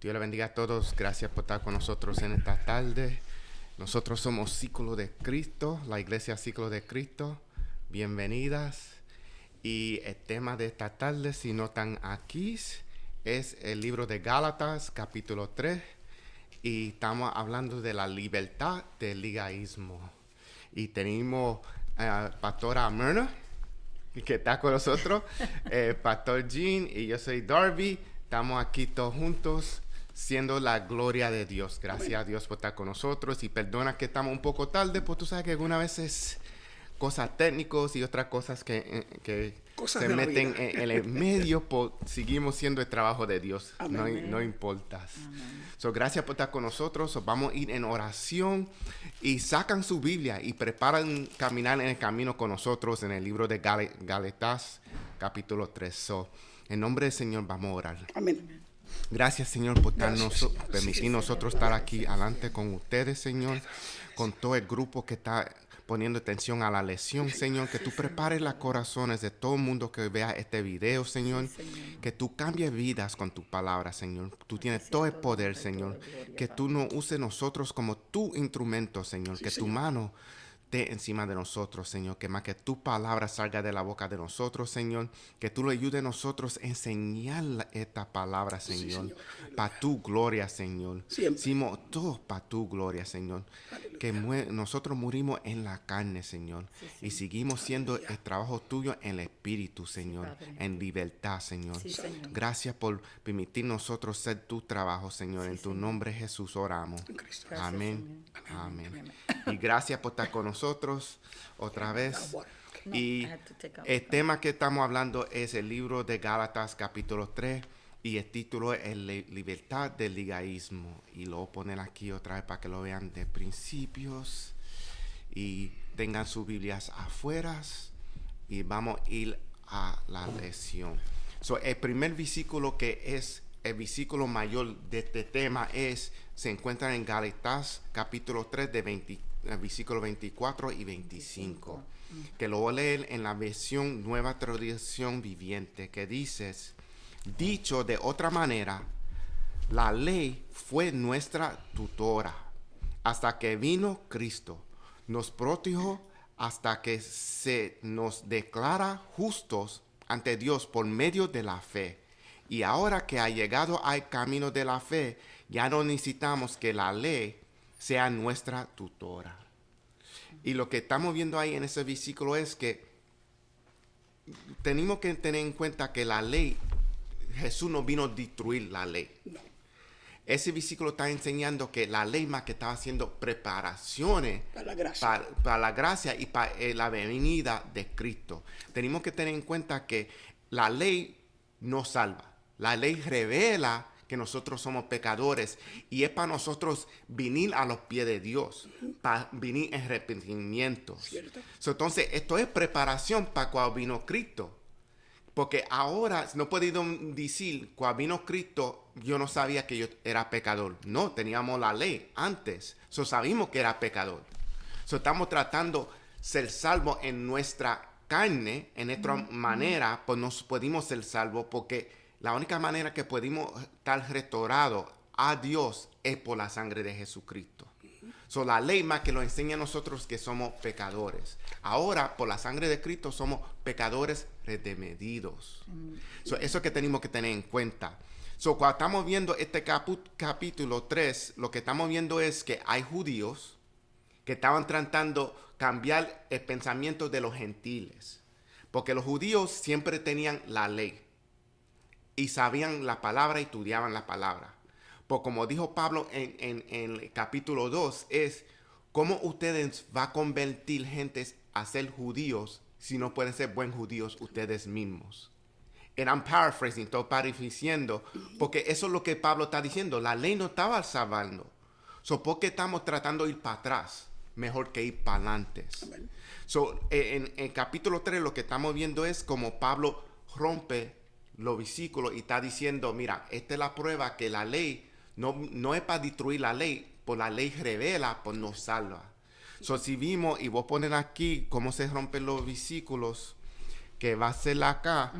Dios le bendiga a todos. Gracias por estar con nosotros en esta tarde. Nosotros somos Ciclo de Cristo, la iglesia Ciclo de Cristo. Bienvenidas. Y el tema de esta tarde, si no están aquí, es el libro de Gálatas, capítulo 3. Y estamos hablando de la libertad del legalismo. Y tenemos pastora Myrna, que está con nosotros, pastor Jean y yo soy Darby. Estamos aquí todos juntos, siendo la gloria de Dios. Gracias a Dios por estar con nosotros. Y perdona que estamos un poco tarde, pues tú sabes que algunas veces cosas técnicas y otras cosas que se meten en el medio, pues seguimos siendo el trabajo de Dios. No importa. So, gracias por estar con nosotros. So, vamos a ir en oración y sacan su Biblia y preparan caminar en el camino con nosotros en el libro de Gálatas, capítulo 3. So, en nombre del Señor vamos a orar. Amén. Gracias, Señor, por permitir nosotros estar aquí adelante con ustedes, Señor, con todo el grupo que está poniendo atención a la lección, Señor, que tú prepares los corazones de todo el mundo que vea este video, Señor, que tú cambies vidas con tu palabra, Señor. Tú tienes todo el poder, Señor, que tú nos uses nosotros como tu instrumento, Señor, que tu mano encima de nosotros, Señor, que más que tu palabra salga de la boca de nosotros, Señor, que tú lo ayudes a nosotros a enseñar esta palabra, Señor, para tu gloria, Señor. Hicimos todo para tu gloria, Señor, que nosotros murimos en la carne, Señor, y seguimos siendo el trabajo tuyo en el Espíritu, Señor, en libertad, Señor. Gracias por permitir nosotros ser tu trabajo, Señor. En tu nombre, Jesús, oramos. Amén. Amén. Y gracias por estar con nosotros otra vez. Y el tema que estamos hablando es el libro de Gálatas capítulo 3 y el título es Libertad del legalismo. Y lo voy a poner aquí otra vez para que lo vean de principios y tengan sus Biblias afuera y vamos a ir a la lección. So, el primer versículo que es el versículo mayor de este tema se encuentra en Gálatas capítulo 3 de versículo 24 y 25, que lo voy a leer en la versión Nueva Traducción Viviente, que dice: dicho de otra manera, la ley fue nuestra tutora hasta que vino Cristo, nos protegió hasta que se nos declara justos ante Dios por medio de la fe. Y ahora que ha llegado al camino de la fe, ya no necesitamos que la ley sea nuestra tutora. Y lo que estamos viendo ahí en ese versículo es que tenemos que tener en cuenta que la ley, Jesús no vino a destruir la ley. No. Ese versículo está enseñando que la ley más que estaba haciendo preparaciones para la gracia y para la venida de Cristo. Tenemos que tener en cuenta que la ley no salva. La ley revela que nosotros somos pecadores y es para nosotros venir a los pies de Dios, para venir en arrepentimiento. Entonces, esto es preparación para cuando vino Cristo. Porque ahora no he podido decir, cuando vino Cristo, yo no sabía que yo era pecador. No, teníamos la ley antes. Sabíamos que era pecador. Estamos tratando de ser salvos en nuestra carne, en nuestra manera, pues no podemos ser salvos porque la única manera que podemos estar restaurados a Dios es por la sangre de Jesucristo. La ley más que lo enseña a nosotros que somos pecadores. Ahora, por la sangre de Cristo, somos pecadores redimidos. Eso que tenemos que tener en cuenta. Cuando estamos viendo este capítulo 3, lo que estamos viendo es que hay judíos que estaban tratando de cambiar el pensamiento de los gentiles. Porque los judíos siempre tenían la ley. Y sabían la palabra y estudiaban la palabra. Pues como dijo Pablo en el capítulo 2, es cómo ustedes van a convertir gentes a ser judíos si no pueden ser buenos judíos ustedes mismos. And I'm paraphrasing, estoy parafraseando, porque eso es lo que Pablo está diciendo. La ley no estaba salvando. ¿Por qué estamos tratando de ir para atrás? Mejor que ir para adelante. En el capítulo 3 lo que estamos viendo es como Pablo rompe los versículos y está diciendo, mira, esta es la prueba que la ley no es para destruir la ley, por la ley revela, pues nos salva. Si vimos, y voy a poner aquí cómo se rompen los versículos, que va a ser acá,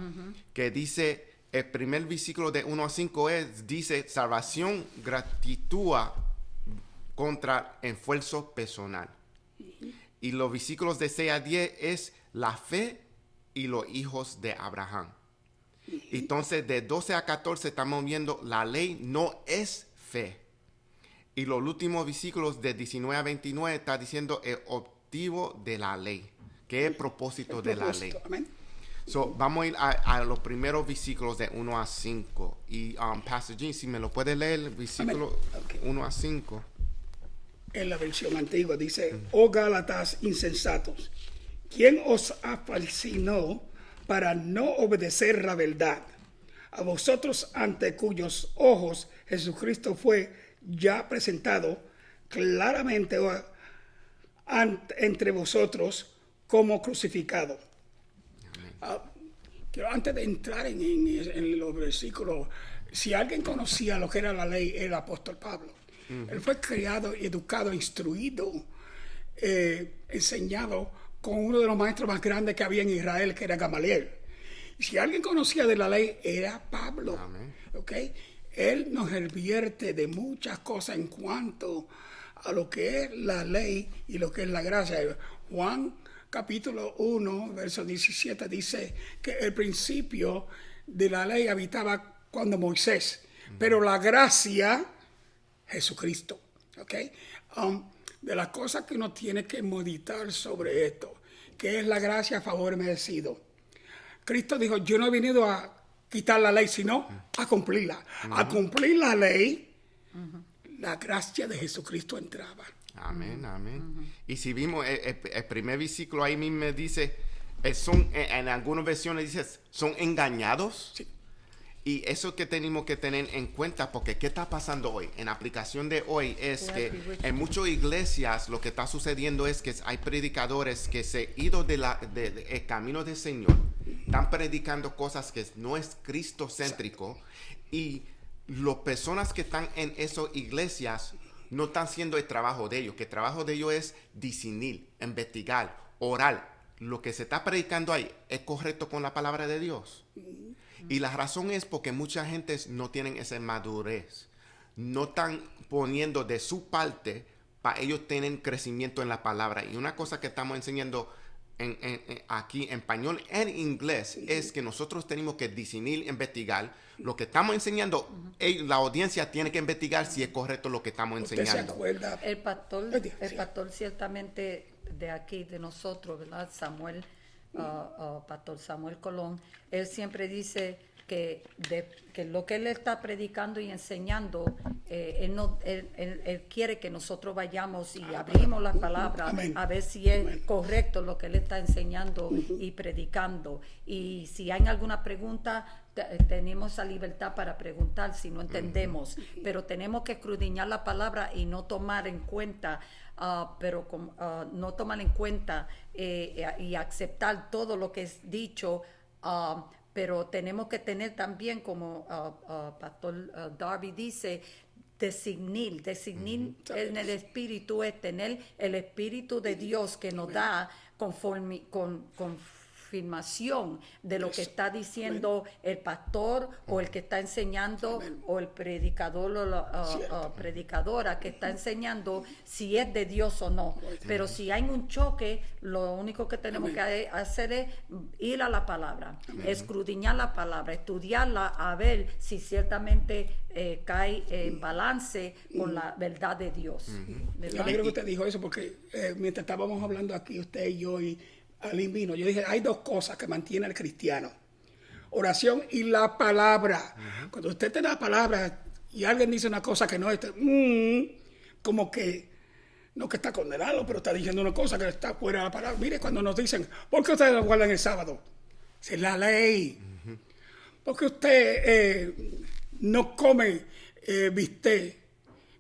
que dice el primer versículo de 1 a 5 dice salvación gratuita contra esfuerzo personal. Y los versículos de 6 a 10 es la fe y los hijos de Abraham. Entonces, de 12 a 14 estamos viendo la ley no es fe. Y los últimos versículos de 19 a 29 está diciendo el objetivo de la ley, que es el propósito de la ley. Amén. So, vamos a ir a los primeros versículos de 1 a 5. Y Pastor Gene, si me lo puede leer, el versículo 1 a 5. En la versión antigua dice, oh Gálatas insensatos, ¿quién os fascinó para no obedecer la verdad? A vosotros ante cuyos ojos Jesucristo fue ya presentado claramente entre vosotros como crucificado. Quiero antes de entrar en los versículos, si alguien conocía lo que era la ley, era el apóstol Pablo. Él fue criado, educado, instruido, enseñado con uno de los maestros más grandes que había en Israel, que era Gamaliel. Y si alguien conocía de la ley, era Pablo. ¿Okay? Él nos advierte de muchas cosas en cuanto a lo que es la ley y lo que es la gracia. Juan capítulo 1, verso 17 dice que el principio de la ley habitaba cuando Moisés, pero la gracia, Jesucristo. ¿Okay? De las cosas que uno tiene que meditar sobre esto, que es la gracia a favor merecido. Cristo dijo, yo no he venido a quitar la ley, sino a cumplirla. A cumplir la ley, la gracia de Jesucristo entraba. Amén, amén. Y si vimos el primer versículo ahí mismo dice, son, en algunas versiones dice, son engañados. Sí. Y eso que tenemos que tener en cuenta, porque ¿qué está pasando hoy? En aplicación de hoy es que en muchas iglesias lo que está sucediendo es que hay predicadores que se han ido del camino del Señor, están predicando cosas que no es cristocéntrico, y las personas que están en esas iglesias no están haciendo el trabajo de ellos, que el trabajo de ellos es discernir, investigar, orar. Lo que se está predicando ahí es correcto con la palabra de Dios. Y la razón es porque mucha gente no tienen esa madurez. No están poniendo de su parte para ellos tener crecimiento en la palabra. Y una cosa que estamos enseñando aquí en español, en inglés, es que nosotros tenemos que discernir, investigar. Lo que estamos enseñando, la audiencia tiene que investigar si es correcto lo que estamos enseñando. ¿Usted se acuerda? El pastor ciertamente de aquí, de nosotros, ¿verdad? Pastor Samuel Colón, él siempre dice que lo que él está predicando y enseñando, él quiere que nosotros vayamos y abrimos la palabra a ver si es correcto lo que él está enseñando y predicando. Y si hay alguna pregunta, tenemos esa libertad para preguntar si no entendemos, pero tenemos que escudriñar la palabra y no tomar en cuenta no tomar en cuenta y aceptar todo lo que es dicho, pero tenemos que tener también, como Pastor Darby dice, discernir en el Espíritu, es tener el Espíritu de Dios que nos da confirmación de lo que está diciendo el pastor o el que está enseñando o el predicador o la predicadora que está enseñando, si es de Dios o no. Pero si hay un choque, lo único que tenemos que hacer es ir a la palabra, escudriñar la palabra, estudiarla, a ver si ciertamente cae en balance con la verdad de Dios. Yo creo que usted dijo eso porque mientras estábamos hablando aquí, usted y yo y Alín vino, yo dije, hay dos cosas que mantiene al cristiano: oración y la palabra. Cuando usted tiene la palabra y alguien dice una cosa que no es, como que, no que está condenado, pero está diciendo una cosa que está fuera de la palabra. Mire, cuando nos dicen, ¿por qué ustedes lo guardan el sábado? Es la ley. Porque usted no come bistec,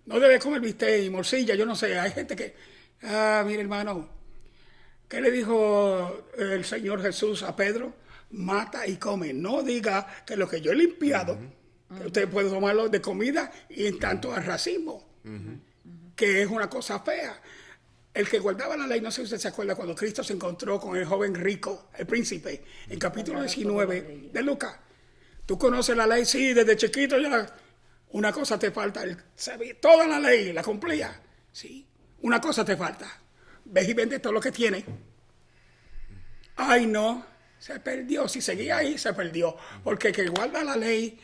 no debe comer bistec y morcilla, yo no sé. Hay gente que, mire hermano, ¿qué le dijo el Señor Jesús a Pedro? Mata y come. No diga que lo que yo he limpiado, que usted puede tomarlo de comida, y en tanto al racismo, que es una cosa fea. El que guardaba la ley, no sé si usted se acuerda, cuando Cristo se encontró con el joven rico, el príncipe, en capítulo 19 de Lucas. Tú conoces la ley, sí, desde chiquito ya. Una cosa te falta, toda la ley la cumplía. Sí, una cosa te falta. Ves y vende todo lo que tiene. Ay, no, se perdió. Si seguía ahí, se perdió. Porque el que guarda la ley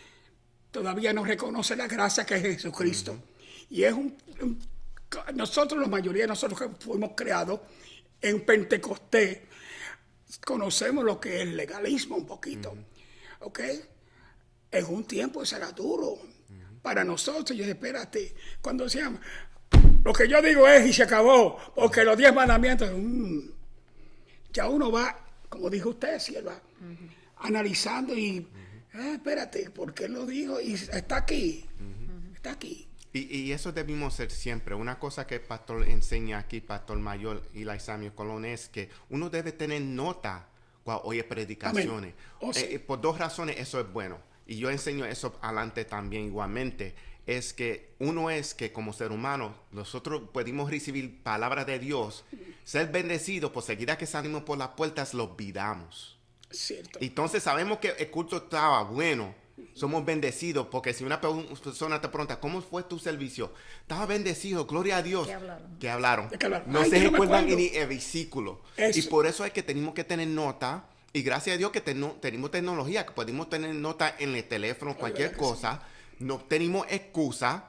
todavía no reconoce la gracia que es Jesucristo. Y es nosotros, la mayoría de nosotros que fuimos creados en Pentecostés, conocemos lo que es el legalismo un poquito. ¿Ok? En un tiempo será duro para nosotros. Yo dije, espérate, cuando se llama, lo que yo digo es y se acabó, porque los 10 mandamientos, ya uno va, como dijo usted, sierva, analizando y, espérate, ¿por qué lo dijo? Y está aquí, está aquí. Y eso debimos ser siempre. Una cosa que el pastor enseña aquí, Pastor Mayor y Laisamio Colón, es que uno debe tener nota cuando oye predicaciones. Sí. Por 2 razones eso es bueno. Y yo enseño eso adelante también igualmente. Es que uno es que como ser humano, nosotros podemos recibir palabras de Dios, ser bendecidos, por seguida que salimos por las puertas, lo olvidamos. Cierto. Entonces sabemos que el culto estaba bueno. Somos bendecidos porque si una persona te pregunta, ¿cómo fue tu servicio? Estaba bendecido, gloria a Dios. ¿Qué hablaron? No se recuerdan ni el versículo. Y por eso es que tenemos que tener nota. Y gracias a Dios que tenemos tecnología, que podemos tener nota en el teléfono, cualquier cosa. Sí. No tenemos excusa.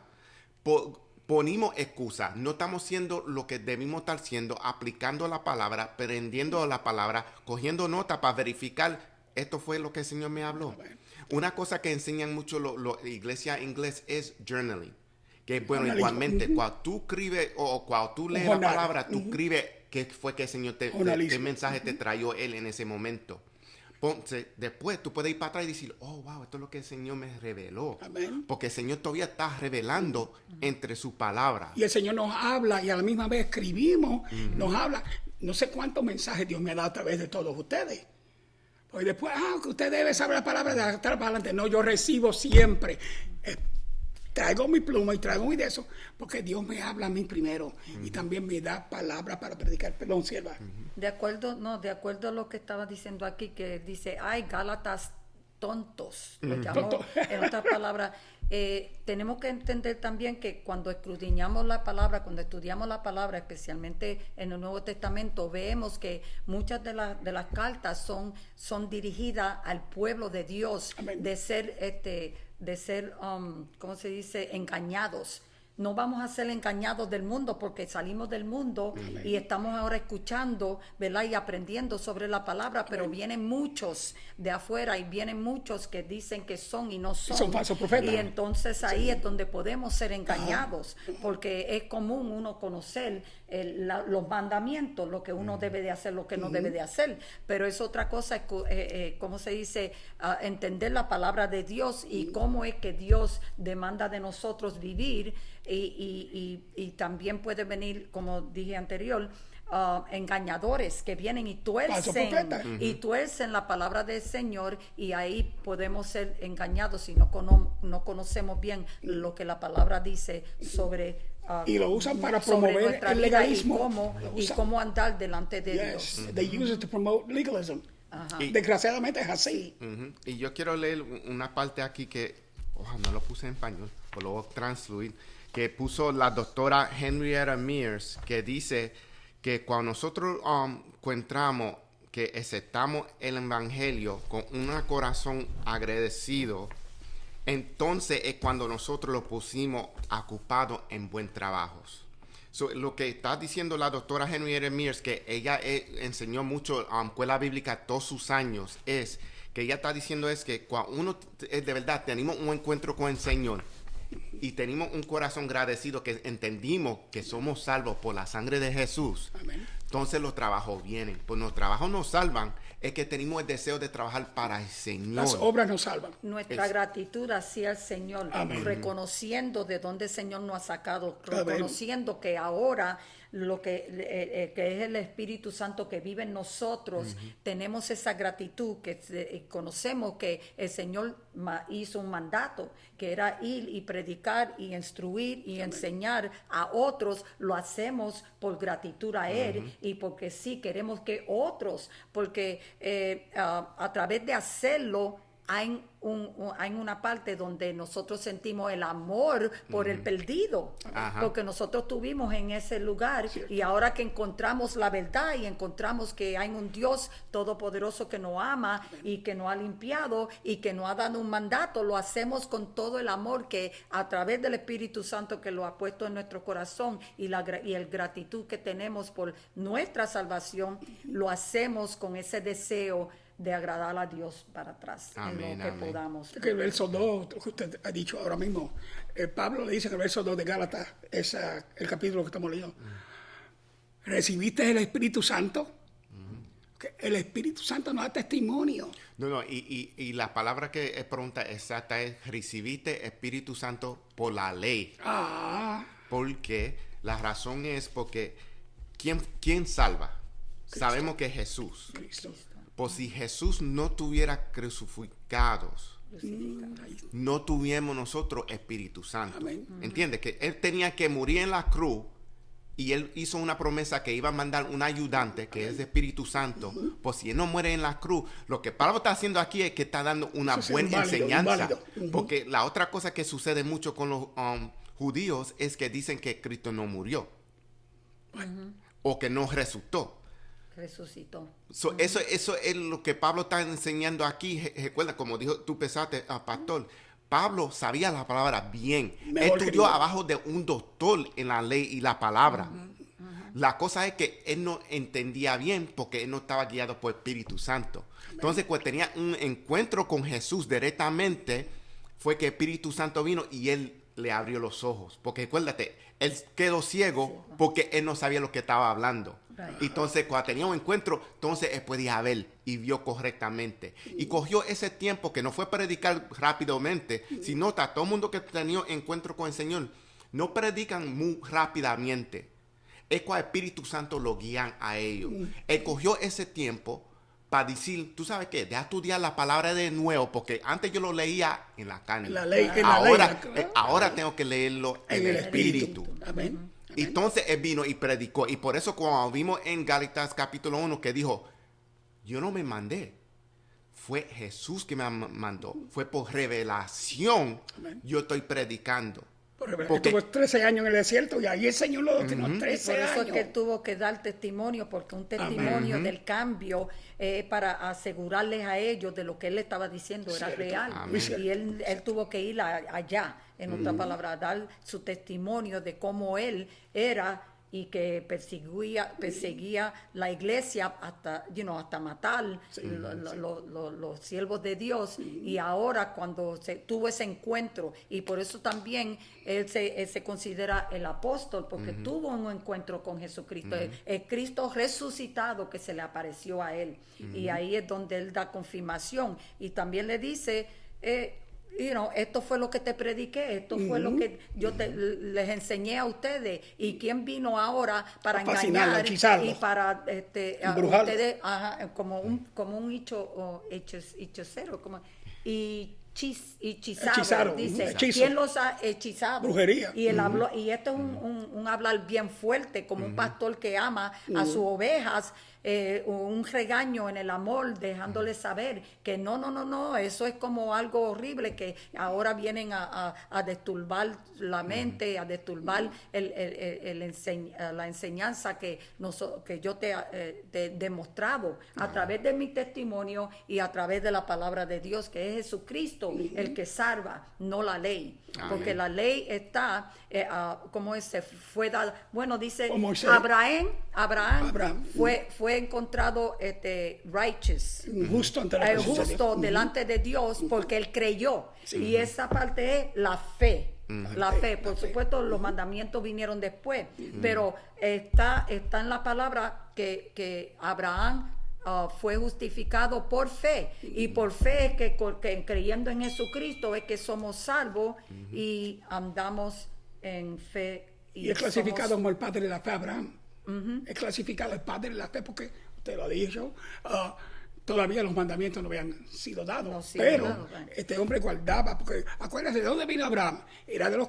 Ponemos excusa. No estamos haciendo lo que debimos estar haciendo, aplicando la palabra, aprendiendo la palabra, cogiendo nota para verificar, esto fue lo que el Señor me habló. Una cosa que enseñan mucho la iglesia inglés es journaling. Que es bueno, igualmente, cuando tú escribes o cuando tú lees la palabra, tú escribes qué fue que el Señor qué mensaje te trajo Él en ese momento. Entonces, después tú puedes ir para atrás y decir, oh, wow, esto es lo que el Señor me reveló. Amén. Porque el Señor todavía está revelando entre su palabra. Y el Señor nos habla y a la misma vez escribimos, nos habla. No sé cuántos mensajes Dios me ha dado a través de todos ustedes. Pues después, que usted debe saber la palabra de atrás para adelante. No, yo recibo siempre. Traigo mi pluma y traigo mi de eso, porque Dios me habla a mí primero y también me da palabra para predicar. Perdón, sierva. De acuerdo a lo que estaba diciendo aquí, que dice, ay, Gálatas tontos, lo llamó, en otras palabras. Tenemos que entender también que cuando escudriñamos la palabra, cuando estudiamos la palabra, especialmente en el Nuevo Testamento, vemos que muchas de las cartas son dirigidas al pueblo de Dios. Amén. de ser, ¿cómo se dice?, engañados. No vamos a ser engañados del mundo porque salimos del mundo. Amén. Y estamos ahora escuchando, ¿verdad? Y aprendiendo sobre la palabra, pero amén, vienen muchos de afuera y vienen muchos que dicen que son y no son. Son falsos profetas. Y entonces ahí es donde podemos ser engañados, porque es común uno conocer los mandamientos, lo que uno debe de hacer, lo que no debe de hacer, pero es otra cosa, ¿cómo se dice? Entender la palabra de Dios y cómo es que Dios demanda de nosotros vivir. Y también puede venir, como dije anterior, engañadores que vienen y tuercen la palabra del Señor, y ahí podemos ser engañados si no conocemos bien lo que la palabra dice sobre y lo usan para promover el legalismo y cómo andar delante de Dios. They use it to promote legalism. Desgraciadamente es así. Y yo quiero leer una parte aquí que no lo puse en español, pero lo voy a transluir, que puso la doctora Henrietta Mears, que dice que cuando nosotros encontramos que aceptamos el evangelio con un corazón agradecido, entonces es cuando nosotros lo pusimos ocupado en buen trabajos. Lo que está diciendo la doctora Henrietta Mears, que ella enseñó mucho escuela bíblica todos sus años, es que ella está diciendo es que cuando uno de verdad tenemos un encuentro con el Señor y tenemos un corazón agradecido, que entendimos que somos salvos por la sangre de Jesús. Amén. Entonces los trabajos vienen. Pues los trabajos nos salvan, es que tenemos el deseo de trabajar para el Señor. Las obras nos salvan. Nuestra gratitud hacia el Señor, amén, reconociendo de dónde el Señor nos ha sacado, reconociendo que ahora lo que es el Espíritu Santo que vive en nosotros, tenemos esa gratitud, que conocemos que el Señor hizo un mandato, que era ir y predicar y instruir y enseñar a otros. Lo hacemos por gratitud a Él y porque sí queremos que otros, porque a través de hacerlo hay una parte donde nosotros sentimos el amor por el perdido, porque nosotros estuvimos en ese lugar y ahora que encontramos la verdad y encontramos que hay un Dios todopoderoso que nos ama y que nos ha limpiado y que nos ha dado un mandato, lo hacemos con todo el amor que a través del Espíritu Santo que lo ha puesto en nuestro corazón y el gratitud que tenemos por nuestra salvación, lo hacemos con ese deseo de agradar a Dios para atrás, amén, en lo que podamos. Que el verso 2, que usted ha dicho ahora mismo, Pablo le dice en el verso 2 de Gálatas, es el capítulo que estamos leyendo. ¿Recibiste el Espíritu Santo? Que el Espíritu Santo nos da testimonio. No, y la palabra que es pregunta exacta es, recibiste Espíritu Santo por la ley. Porque la razón es porque, ¿quién salva? Cristo. Sabemos que es Jesús. Cristo. Pues si Jesús no tuviera crucificados, no tuviéramos nosotros Espíritu Santo. Amén. ¿Entiendes? Que Él tenía que morir en la cruz y Él hizo una promesa que iba a mandar un ayudante, que es Espíritu Santo. Pues si Él no muere en la cruz, lo que Pablo está haciendo aquí es que está dando una buena enseñanza. Porque la otra cosa que sucede mucho con los judíos es que dicen que Cristo no murió. O que no resucitó. Resucitó. Eso es lo que Pablo está enseñando aquí. Recuerda, como dijo tú pensaste, pastor, Pablo sabía la palabra bien. Él estudió abajo de un doctor en la ley y la palabra. La cosa es que él no entendía bien porque él no estaba guiado por Espíritu Santo. Entonces, cuando tenía un encuentro con Jesús directamente, fue que Espíritu Santo vino y él le abrió los ojos. Porque acuérdate, él quedó ciego porque él no sabía lo que estaba hablando. Entonces, cuando tenía un encuentro, entonces él podía ver y vio correctamente. Y cogió ese tiempo que no fue predicar rápidamente, sino que todo el mundo que tenía encuentro con el Señor, no predican muy rápidamente. Es cuando el Espíritu Santo lo guían a ellos. Él cogió ese tiempo para decir, ¿tú sabes qué? Deja estudiar la palabra de nuevo, porque antes yo lo leía en la carne. Ahora tengo que leerlo en el Espíritu. Amén. Entonces él vino y predicó. Y por eso cuando vimos en Gálatas capítulo 1 que dijo, yo no me mandé. Fue Jesús que me mandó. Fue por revelación. Amén. Yo estoy predicando. Porque estuvo 13 años en el desierto y ahí el Señor lo destinó 13 años. Por eso es que él tuvo que dar testimonio, porque un testimonio del cambio para asegurarles a ellos de lo que él estaba diciendo era real. Y él tuvo que ir allá, en otra palabra, a dar su testimonio de cómo él era y que perseguía la iglesia hasta matar los siervos de Dios. Y ahora cuando tuvo ese encuentro, y por eso también él se considera el apóstol, porque tuvo un encuentro con Jesucristo, el Cristo resucitado que se le apareció a él. Y ahí es donde él da confirmación. Y también le dice, esto fue lo que te prediqué, esto fue lo que yo les enseñé a ustedes. ¿Y quién vino ahora para engañar y para a ustedes como un hechicero, como hechizado, dice, ¿quién los ha hechizado? Brujería. Y él habló, y esto es un hablar bien fuerte, como un pastor que ama a sus ovejas, un regaño en el amor, dejándoles saber que no, eso es como algo horrible, que ahora vienen a disturbar la mente, a disturbar la enseñanza que yo te he demostrado a través de mi testimonio y a través de la palabra de Dios, que es Jesucristo el que salva, no la ley. Porque la ley está, como se fue dada, bueno, dice Abraham fue encontrado righteous, justo delante de Dios, porque él creyó. Y esa parte es la fe. La fe, por supuesto, los mandamientos vinieron después, pero está en la palabra que Abraham fue justificado por fe, y por fe es que creyendo en Jesucristo es que somos salvos y andamos en fe. Y es clasificado como el padre de la fe, Abraham. Es clasificado el padre de la fe porque, usted lo ha dicho, todavía los mandamientos no habían sido dados, pero este hombre guardaba, porque acuérdense de dónde vino Abraham, era de los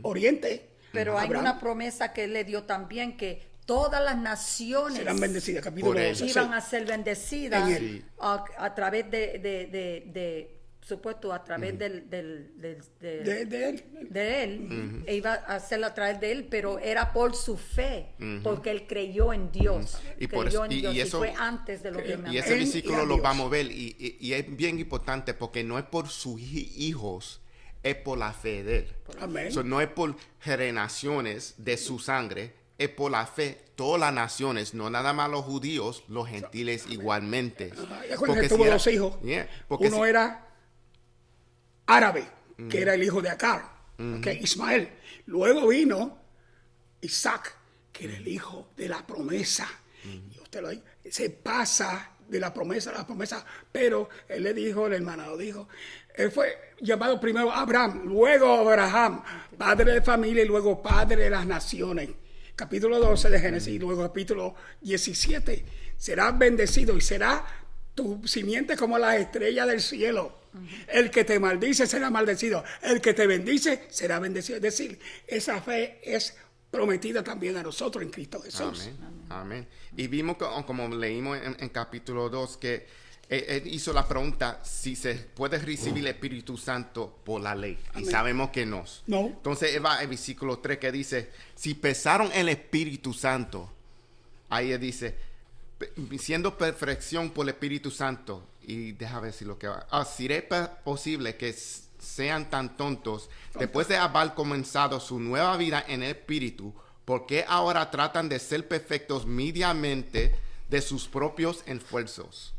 Oriente. Pero hay una promesa que él le dio también, que todas las naciones serán bendecidas, capítulo 12, iban a ser bendecidas En él. a través de supuesto, a través de él. él, e iba a hacerlo a través de él, pero era por su fe, porque él creyó en Dios, Y creyó por eso- en y Dios, y eso- fue antes de lo que me Y ese Él versículo y a lo Dios. vamos a ver y es bien importante porque no es por sus hijos, es por la fe de él. Amén. So, no es por generaciones de su sangre, es por la fe. Todas las naciones, no nada más los judíos, los gentiles igualmente. Y acuérdense que tuvo dos hijos. Porque Uno era árabe, que era el hijo de Agar, Ismael. Luego vino Isaac, que era el hijo de la promesa. Y usted lo se pasa de la promesa a la promesa, pero él le dijo, el hermano dijo, él fue llamado primero Abraham, luego Abraham, padre de familia y luego padre de las naciones. Capítulo 12 de Génesis y luego capítulo 17. Serás bendecido y será tu simiente como las estrellas del cielo. El que te maldice será maldecido. El que te bendice será bendecido. Es decir, esa fe es prometida también a nosotros en Cristo Jesús. Amén. Amén. Y vimos, como leímos en capítulo 2, que él hizo la pregunta si se puede recibir el Espíritu Santo por la ley. Amén. Y sabemos que no. No. Entonces él va al versículo 3 que dice, si pesaron el Espíritu Santo, ahí él dice, siendo perfección por el Espíritu Santo, y deja ver si lo que va. Si es posible que sean tan tontos, después de haber comenzado su nueva vida en el Espíritu, ¿por qué ahora tratan de ser perfectos mediamente de sus propios esfuerzos?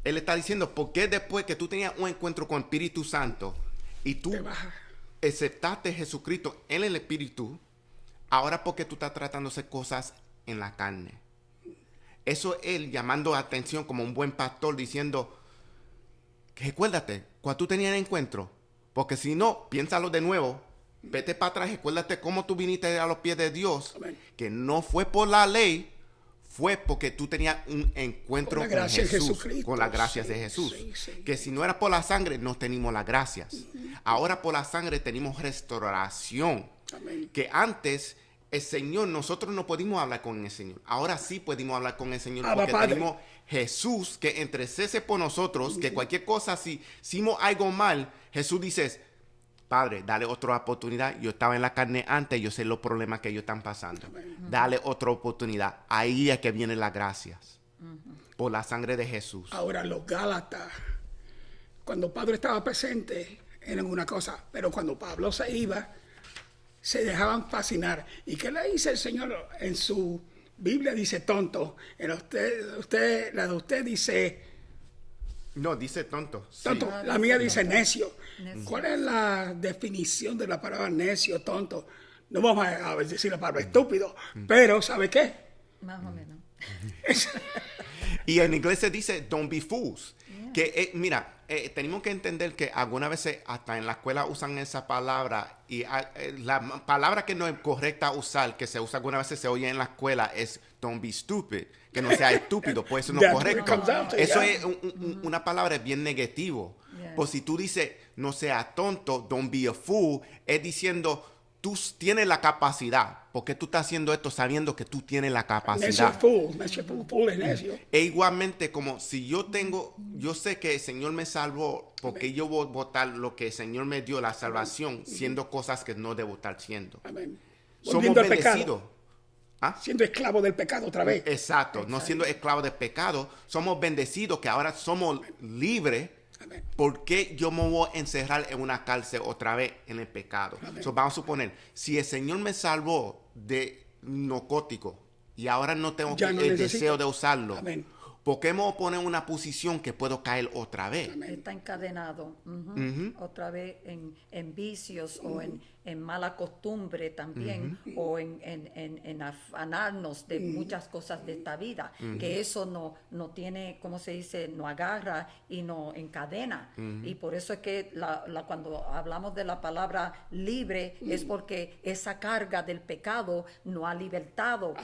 Él está diciendo, ¿por qué después que tú tenías un encuentro con el Espíritu Santo y tú Te baja. aceptaste a Jesucristo en el Espíritu, ahora por qué tú estás tratando de hacer cosas en la carne? Eso es él llamando atención como un buen pastor diciendo, que recuérdate, cuando tú tenías el encuentro, porque si no, piénsalo de nuevo, vete para atrás, recuérdate cómo tú viniste a los pies de Dios, Amén. que no fue por la ley, fue porque tú tenías un encuentro Con la con gracia de Jesús, Jesucristo. con las gracias de Sí, Jesús. sí, sí. Que si no era por la sangre, no teníamos las gracias. Ahora por la sangre tenemos restauración. Amén. Que antes el Señor, nosotros no pudimos hablar con el Señor. Ahora sí pudimos hablar con el Señor Abba, porque Padre. tenemos Jesús que intercede por nosotros, que cualquier cosa, si hicimos algo mal, Jesús dice, Padre, dale otra oportunidad. Yo estaba en la carne antes, yo sé los problemas que ellos están pasando. Dale otra oportunidad. Ahí es que vienen las gracias. Por la sangre de Jesús. Ahora los Gálatas, cuando Pablo estaba presente, eran una cosa, pero cuando Pablo se iba, se dejaban fascinar. ¿Y qué le dice el Señor en su Biblia? Dice tonto. En la de usted dice No, dice tonto. Sí. tonto. La mía dice necio. ¿Cuál es la definición de la palabra necio, tonto? No vamos a decir la palabra estúpido, pero ¿sabe qué? más o menos. Y en inglés se dice don't be fools. Que mira, tenemos que entender que algunas veces hasta en la escuela usan esa palabra y la palabra que no es correcta usar, que se usa algunas veces, se oye en la escuela, es don't be stupid, que no sea estúpido, pues eso no es That's what it correcto. comes down to, Eso yeah. es una palabra bien negativo. Yeah. Pues si tú dices no sea tonto, don't be a fool, es diciendo tú tienes la capacidad. ¿Por qué tú estás haciendo esto sabiendo que tú tienes la Necio capacidad? necio fool es necio. E igualmente como si yo sé que el Señor me salvó, porque yo voy a votar lo que el Señor me dio, la salvación, siendo cosas que no debo estar siendo. Amén. Somos Volviendo al bendecidos. pecado, ¿Ah? siendo esclavo del pecado otra vez. Exacto, no siendo esclavos del pecado, somos bendecidos que ahora somos libres. Amén. ¿Por qué yo me voy a encerrar en una cárcel otra vez en el pecado? So, vamos a suponer, si el Señor me salvó de narcótico y ahora no tengo Ya no el necesito. deseo de usarlo, Amén. ¿por qué me voy a poner en una posición que puedo caer otra vez? Está encadenado otra vez en vicios o en mala costumbre también o en afanarnos de muchas cosas de esta vida, que eso no tiene, ¿cómo se dice? No agarra y no encadena. Y por eso es que cuando hablamos de la palabra libre es porque esa carga del pecado no ha libertado,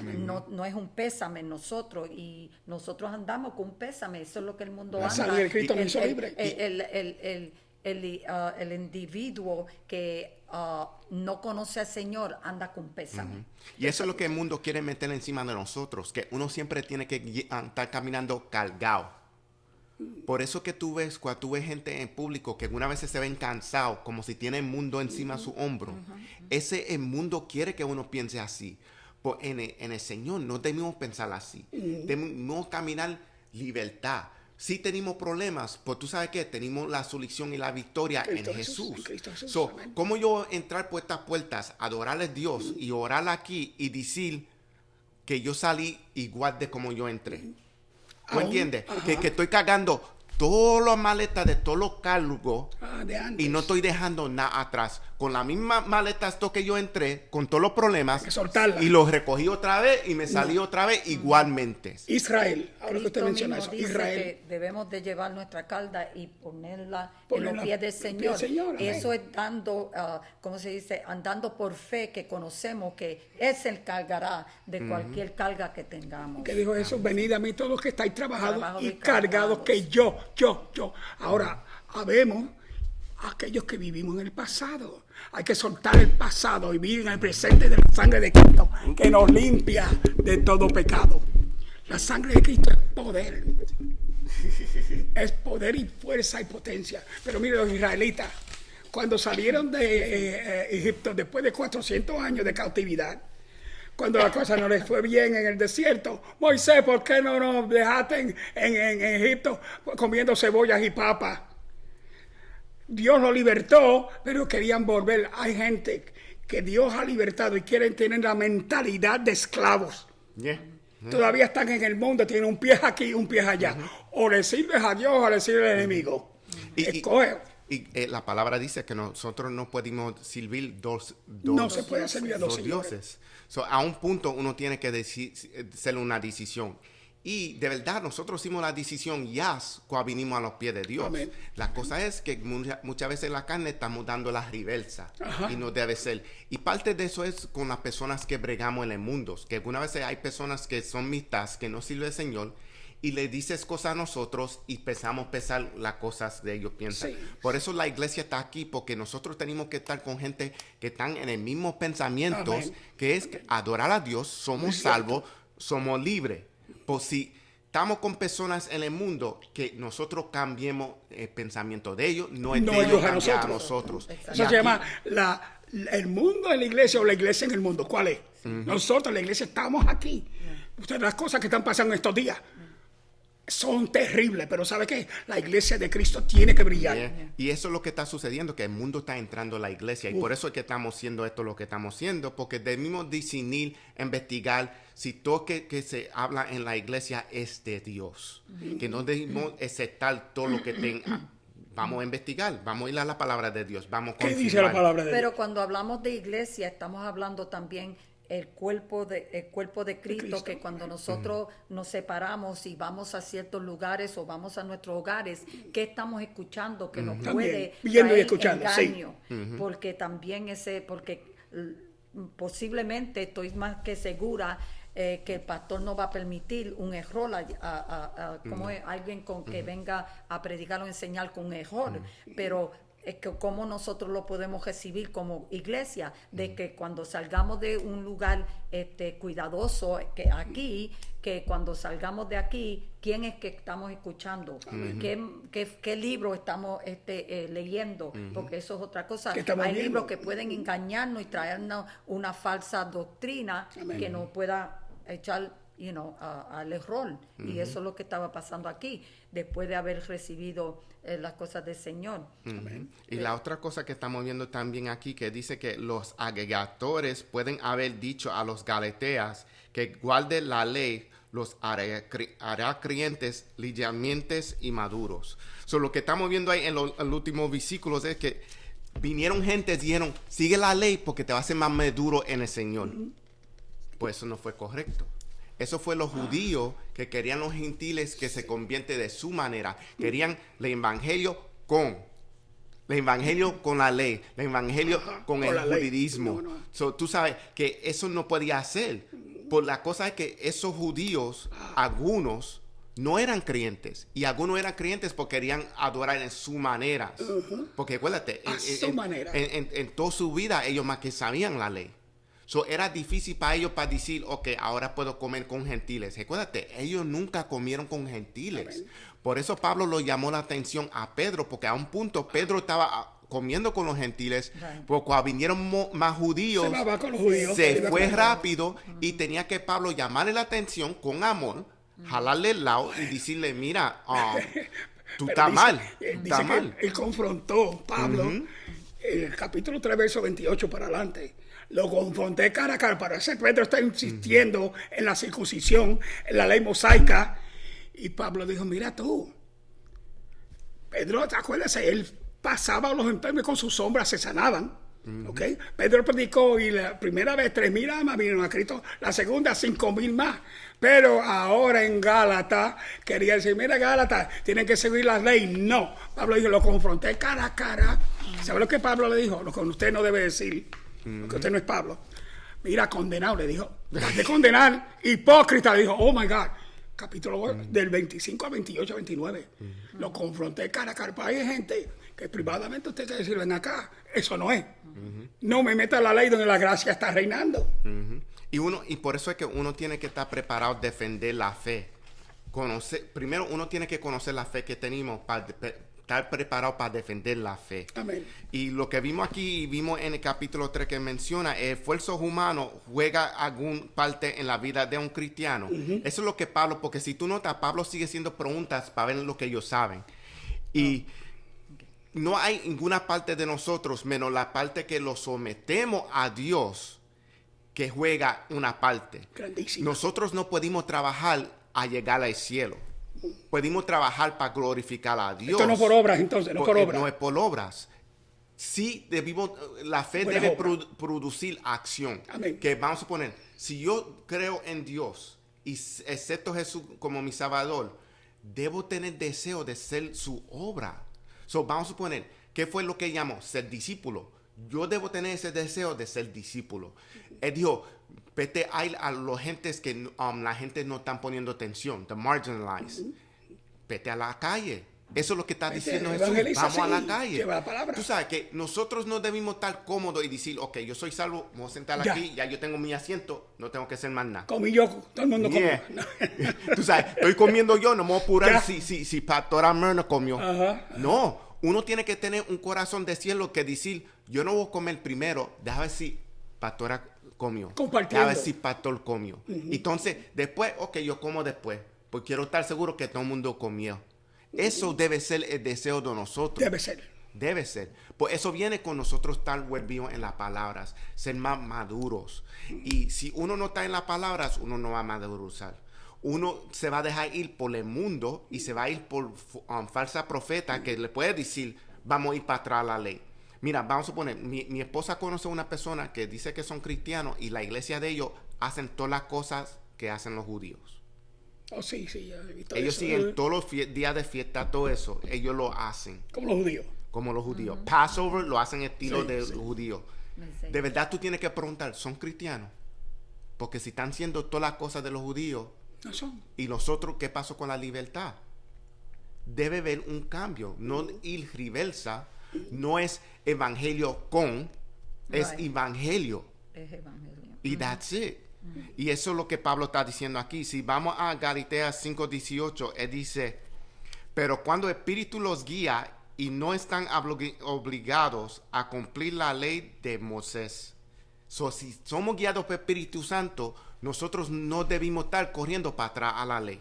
no es un pésame en nosotros y nosotros andamos con un pésame, eso es lo que el mundo La anda. sangre de Cristo me hizo libre. El individuo que no conoce al Señor anda con pésame. Y eso es lo que el mundo quiere meter encima de nosotros, que uno siempre tiene que estar caminando cargado. Por eso que tú ves, cuando tú ves gente en público que algunas veces se ven cansados, como si tiene el mundo encima de su hombro. El mundo quiere que uno piense así. Pues en el Señor no debemos pensar así. Debemos caminar libertad. Si tenemos problemas, pues tú sabes que tenemos la solución y la victoria en Jesús. So, ¿cómo yo entrar por estas puertas, adorarle a Dios y orar aquí y decir que yo salí igual de como yo entré? ¿Tú entiendes? Que estoy cargando todas las maletas de todos los cargos y no estoy dejando nada atrás. Con la misma maleta esto que yo entré, con todos los problemas, y los recogí otra vez y me salí otra vez igualmente. Israel, ahora que usted menciona eso, Israel. Que debemos de llevar nuestra carga y ponerla en los pies del Señor. Eso es dando, ¿cómo se dice? Andando por fe, que conocemos que es el cargará de cualquier carga que tengamos. Que dijo Jesús, venid a mí todos los que estáis trabajados y cargados, que yo. Ahora, habemos aquellos que vivimos en el pasado. Hay que soltar el pasado y vivir en el presente de la sangre de Cristo, que nos limpia de todo pecado. La sangre de Cristo es poder. Es poder y fuerza y potencia. Pero mire, los israelitas, cuando salieron de Egipto después de 400 años de cautividad, cuando la cosa no les fue bien en el desierto, Moisés, ¿por qué no nos dejaste en Egipto comiendo cebollas y papas? Dios los libertó, pero querían volver. Hay gente que Dios ha libertado y quieren tener la mentalidad de esclavos. Todavía están en el mundo, tienen un pie aquí y un pie allá. O le sirves a Dios o le sirves al enemigo. Escoge. Y la palabra dice que nosotros no podemos servir no se puede servir a dos dioses. So, a un punto uno tiene que hacer una decisión. Y de verdad nosotros hicimos la decisión ya cuando vinimos a los pies de Dios. Amén. La cosa es que muchas veces en la carne estamos dando la reversa. Y no debe ser. Y parte de eso es con las personas que bregamos en el mundo. Que algunas veces hay personas que son mitad, que no sirven al Señor. Y le dices cosas a nosotros y empezamos a pensar las cosas de ellos piensan. Sí. Por eso la iglesia está aquí, porque nosotros tenemos que estar con gente que están en el mismo pensamiento, que es adorar a Dios, somos salvos, somos libres. Pues si estamos con personas en el mundo, que nosotros cambiemos el pensamiento de ellos, no es de ellos cambiar a nosotros. Eso se llama el mundo en la iglesia o la iglesia en el mundo. ¿Cuál es? Nosotros, la iglesia, estamos aquí. Ustedes, las cosas que están pasando estos días son terribles, pero ¿sabe qué? La iglesia de Cristo tiene que brillar. Y eso es lo que está sucediendo, que el mundo está entrando a la iglesia. Y por eso es que estamos haciendo esto lo que estamos haciendo, porque debemos discernir, investigar si todo que se habla en la iglesia es de Dios. Que no debemos aceptar todo lo que tenga. Vamos a investigar, vamos a ir a la palabra de Dios. Vamos a confirmar. ¿Qué dice la palabra de Dios? Pero cuando hablamos de iglesia, estamos hablando también el cuerpo de Cristo, que cuando nosotros nos separamos y vamos a ciertos lugares o vamos a nuestros hogares, ¿qué estamos escuchando? Que nos puede viendo y escuchando, engaño, porque también posiblemente estoy más que segura que el pastor no va a permitir un error como es alguien con que venga a predicar o enseñar con un error, pero es que cómo nosotros lo podemos recibir como iglesia, de que cuando salgamos de un lugar cuidadoso, que cuando salgamos de aquí, ¿quién es que estamos escuchando? ¿Qué libro estamos leyendo? Porque eso es otra cosa. Hay libros que pueden engañarnos y traernos una falsa doctrina que nos pueda echar al error. Y eso es lo que estaba pasando aquí, después de haber recibido las cosas del Señor. Y la otra cosa que estamos viendo también aquí, que dice que los agregadores pueden haber dicho a los galateas que guarden la ley, los hará creyentes, ligeramente y maduros. Lo que estamos viendo ahí en los últimos versículos es que vinieron gente y dijeron, sigue la ley porque te va a hacer más maduro en el Señor. Pues eso no fue correcto. Eso fue los judíos que querían los gentiles que se convierte de su manera. Querían el evangelio con la ley, el evangelio con el judaísmo. Tú sabes que eso no podía hacer. Por la cosa es que esos judíos, algunos, no eran creyentes. Y algunos eran creyentes porque querían adorar en sus maneras. Porque acuérdate, en toda su vida ellos más que sabían la ley. Era difícil para ellos para decir, ok, ahora puedo comer con gentiles. Recuérdate, ellos nunca comieron con gentiles. Amén. Por eso Pablo lo llamó la atención a Pedro, porque a un punto Pedro estaba comiendo con los gentiles, porque cuando vinieron más judíos, se fue rápido y tenía que Pablo llamarle la atención con amor, jalarle el lado y decirle, mira, tú estás mal. Dice mal. Él confrontó Pablo, el capítulo 3, verso 28 para adelante. Lo confronté cara a cara. Para ese Pedro está insistiendo en la circuncisión, en la ley mosaica. Y Pablo dijo, mira tú, Pedro, acuérdate, él pasaba a los enfermos con sus sombras, se sanaban. ¿Okay? Pedro predicó y la primera vez 3,000 almas vinieron a Cristo, la segunda 5,000 más. Pero ahora en Gálatas quería decir, mira Gálatas, tienen que seguir las leyes. No, Pablo dijo, lo confronté cara a cara. ¿Sabe lo que Pablo le dijo? Lo que usted no debe decir, porque usted no es Pablo. Mira, condenado, le dijo, de condenar, hipócrita, le dijo, oh my God. Capítulo del 25 al 28, 29. Lo confronté cara a cara. Pero hay gente que privadamente usted quiere decir, ven acá, eso no es. No me meta la ley donde la gracia está reinando. Y por eso es que uno tiene que estar preparado a defender la fe. Primero uno tiene que conocer la fe que tenemos para estar preparado para defender la fe. Amén. Y lo que vimos aquí, vimos en el capítulo 3 que menciona, esfuerzos humanos juega alguna parte en la vida de un cristiano. Eso es lo que Pablo, porque si tú notas, Pablo sigue haciendo preguntas para ver lo que ellos saben. Y no hay ninguna parte de nosotros, menos la parte que lo sometemos a Dios, que juega una parte. Grandísima. Nosotros no podemos trabajar a llegar al cielo. Podemos trabajar para glorificar a Dios. Esto no por obras, entonces, no por obras. No es por obras. Sí, la fe debe producir acción. Amén. Que vamos a poner, si yo creo en Dios y acepto a Jesús como mi Salvador, debo tener deseo de ser su obra. Vamos a poner, ¿qué fue lo que llamó? Ser discípulo. Yo debo tener ese deseo de ser discípulo. Él dijo, vete a los gentes que la gente no está poniendo atención, the marginalized. Vete a la calle. Eso es lo que está diciendo Jesús. Vamos a la calle. Lleva la palabra. Tú sabes que nosotros no debemos estar cómodos y decir, ok, yo soy salvo, me voy a sentar aquí, ya yo tengo mi asiento, no tengo que hacer más nada. Comí yo, todo el mundo comió. Tú sabes, estoy comiendo yo, no me voy a apurar si Pastora Mer no comió. No, uno tiene que tener un corazón de cielo que decir, yo no voy a comer primero, déjame ver si Pastora comió. Compartiendo. A ver si Pastor comió. Entonces, después, ok, yo como después, porque quiero estar seguro que todo el mundo comió. Eso debe ser el deseo de nosotros. Debe ser. Pues eso viene con nosotros estar vivos en las palabras, ser más maduros. Y si uno no está en las palabras, uno no va a madurar. Uno se va a dejar ir por el mundo y se va a ir por falsa profeta que le puede decir, vamos a ir para atrás a la ley. Mira, vamos a poner, mi esposa conoce a una persona que dice que son cristianos y la iglesia de ellos hacen todas las cosas que hacen los judíos. Oh, sí, ya he visto ellos eso. Siguen todos los días de fiesta, todo eso, ellos lo hacen. Como los judíos. Passover lo hacen estilo de judío. De verdad tú tienes que preguntar, ¿son cristianos? Porque si están haciendo todas las cosas de los judíos, no son. ¿Y nosotros qué pasó con la libertad? Debe haber un cambio, no ir reversa. No es evangelio es evangelio. Es evangelio. Y that's it. Y eso es lo que Pablo está diciendo aquí. Si vamos a Gálatas 5:18, él dice, pero cuando el Espíritu los guía y no están obligados a cumplir la ley de Moisés. Si somos guiados por el Espíritu Santo, nosotros no debemos estar corriendo para atrás a la ley.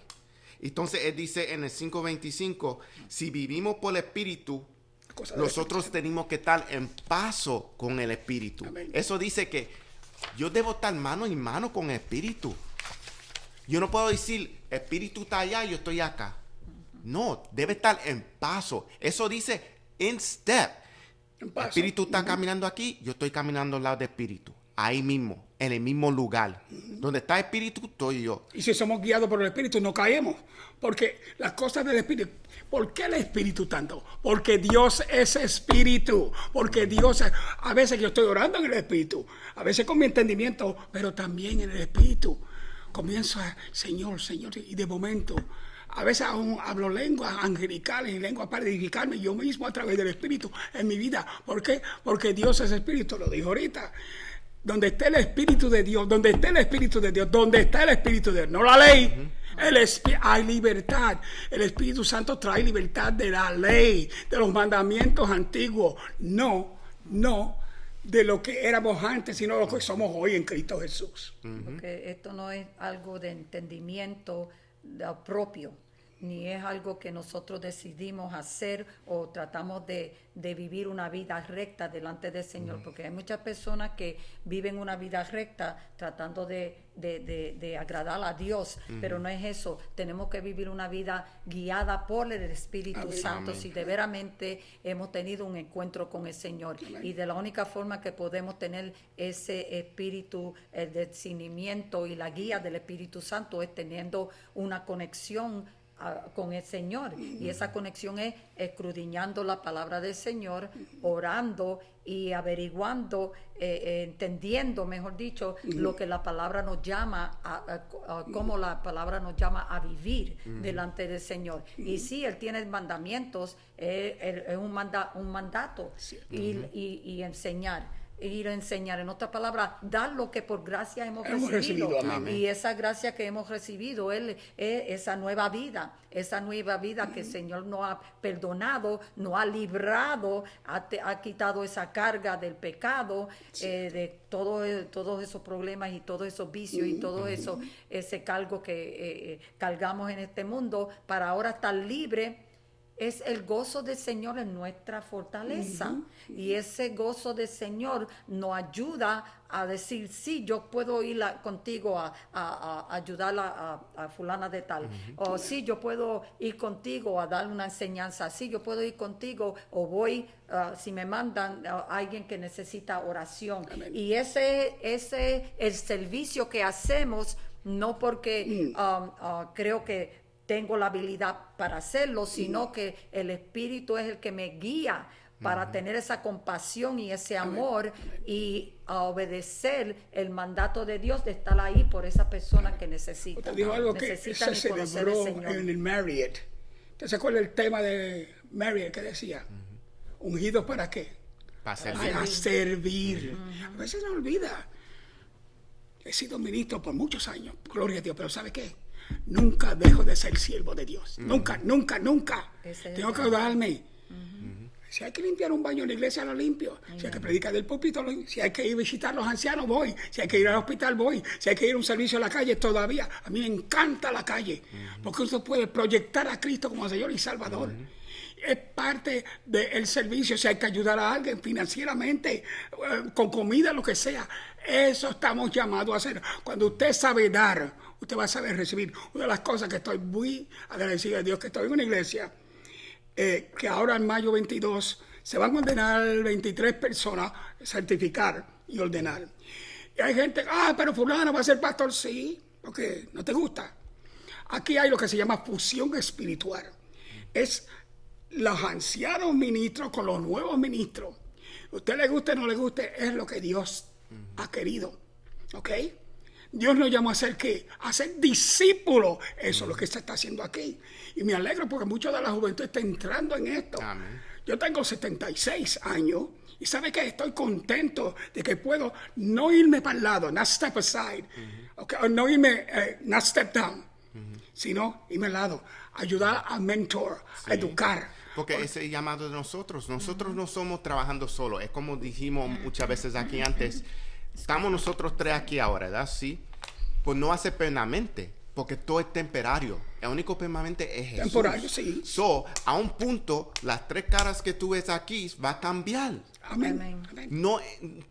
Entonces él dice en el 5:25, si vivimos por el Espíritu, nosotros tenemos que estar en paso con el Espíritu. Amén. Eso dice que yo debo estar mano en mano con el Espíritu. Yo no puedo decir, Espíritu está allá, yo estoy acá. No, debe estar en paso. Eso dice in step. El Espíritu está caminando aquí, yo estoy caminando al lado del Espíritu. Ahí mismo, en el mismo lugar. Donde está el Espíritu, estoy yo. Y si somos guiados por el Espíritu, no caemos. Porque las cosas del Espíritu... ¿Por qué el Espíritu tanto? Porque Dios es Espíritu. Porque Dios... A veces yo estoy orando en el Espíritu. A veces con mi entendimiento, pero también en el Espíritu. Comienzo a... Señor. Y de momento... A veces aún hablo lenguas angelicales y lenguas para edificarme yo mismo a través del Espíritu en mi vida. ¿Por qué? Porque Dios es Espíritu, lo dijo ahorita. Donde esté el Espíritu de Dios, donde esté el Espíritu de Dios, donde está el Espíritu de Dios, no la ley. Hay libertad. El Espíritu Santo trae libertad de la ley, de los mandamientos antiguos. No de lo que éramos antes, sino lo que somos hoy en Cristo Jesús. Porque esto no es algo de entendimiento propio, ni es algo que nosotros decidimos hacer o tratamos de vivir una vida recta delante del Señor, porque hay muchas personas que viven una vida recta tratando de agradar a Dios, pero no es eso. Tenemos que vivir una vida guiada por el Espíritu Santo, si de veramente hemos tenido un encuentro con el Señor. Y de la única forma que podemos tener ese espíritu, el discernimiento y la guía del Espíritu Santo es teniendo una conexión con el Señor, y esa conexión es escudriñando la palabra del Señor, orando y averiguando, entendiendo, mejor dicho, lo que la palabra nos llama cómo la palabra nos llama a vivir delante del Señor. Y sí, Él tiene mandamientos, es un mandato, y enseñar. Ir a enseñar, en otras palabras, dar lo que por gracia hemos recibido. Y esa gracia que hemos recibido es esa nueva vida que el Señor nos ha perdonado, nos ha librado, ha quitado esa carga del pecado, de todos esos problemas y todos esos vicios y todo eso, ese cargo que cargamos en este mundo, para ahora estar libre. Es el gozo del Señor en nuestra fortaleza. Y ese gozo del Señor nos ayuda a decir, sí, yo puedo ir contigo a ayudar a fulana de tal. O sí, yo puedo ir contigo a dar una enseñanza. Sí, yo puedo ir contigo o voy, si me mandan a alguien que necesita oración. Amén. Y ese es el servicio que hacemos, no porque creo que tengo la habilidad para hacerlo, sino que el Espíritu es el que me guía para tener esa compasión y ese amor y a obedecer el mandato de Dios de estar ahí por esa persona que necesita. Usted dijo algo que se celebró en el Marriott. ¿Usted se acuerda el tema de Marriott que decía? ¿Ungidos para qué? Para servir. A veces se olvida. He sido ministro por muchos años, gloria a Dios, pero ¿sabe qué? Nunca dejo de ser siervo de Dios. Nunca. Tengo que darme. Si hay que limpiar un baño en la iglesia, lo limpio. Si hay que predicar del púlpito, si hay que ir a visitar a los ancianos, voy. Si hay que ir al hospital, voy. Si hay que ir a un servicio a la calle, todavía. A mí me encanta la calle. Porque usted puede proyectar a Cristo como Señor y Salvador. Es parte del servicio. Si hay que ayudar a alguien financieramente, con comida, lo que sea. Eso estamos llamados a hacer. Cuando usted sabe dar, usted va a saber recibir. Una de las cosas que estoy muy agradecido a Dios, que estoy en una iglesia, que ahora en mayo 22 se van a ordenar 23 personas, certificar y ordenar. Y hay gente, pero fulano va a ser pastor. Sí, porque no te gusta. Aquí hay lo que se llama fusión espiritual. Es los ancianos ministros con los nuevos ministros. A usted le guste o no le guste, es lo que Dios ha querido. ¿Ok? Dios nos llamó a ser ¿qué? A ser discípulos. Eso es lo que se está haciendo aquí. Y me alegro porque mucha de la juventud está entrando en esto. Amén. Yo tengo 76 años y ¿sabe qué? Estoy contento de que puedo no irme para el lado, not step aside, okay? No irme, not step down, sino irme al lado, ayudar a mentor, a educar. Porque ese llamado de nosotros no somos trabajando solos. Es como dijimos muchas veces aquí antes. Estamos nosotros tres aquí ahora, ¿verdad? Sí. Pues no hace permanente, porque todo es temporario. El único permanente es Jesús. Temporario, sí. A un punto, las tres caras que tú ves aquí va a cambiar. Amén. No,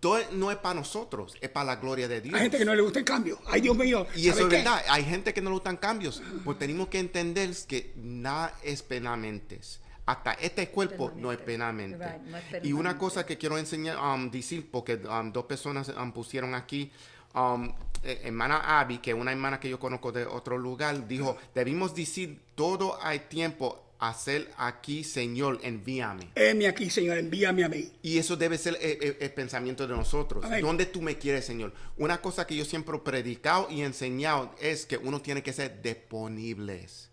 todo no es para nosotros, es para la gloria de Dios. Hay gente que no le gusta el cambio. Ay, Dios mío. Y eso es verdad. Hay gente que no le gustan cambios. Pues tenemos que entender que nada es permanente. Hasta este cuerpo no es permanente. No es permanente. Y una cosa que quiero enseñar, decir, porque dos personas pusieron aquí, hermana Abby, que es una hermana que yo conozco de otro lugar, dijo, debimos decir, todo hay tiempo, hacer aquí, Señor, envíame. Heme aquí, Señor, envíame a mí. Y eso debe ser el pensamiento de nosotros. Amén. ¿Dónde tú me quieres, Señor? Una cosa que yo siempre he predicado y enseñado es que uno tiene que ser disponibles.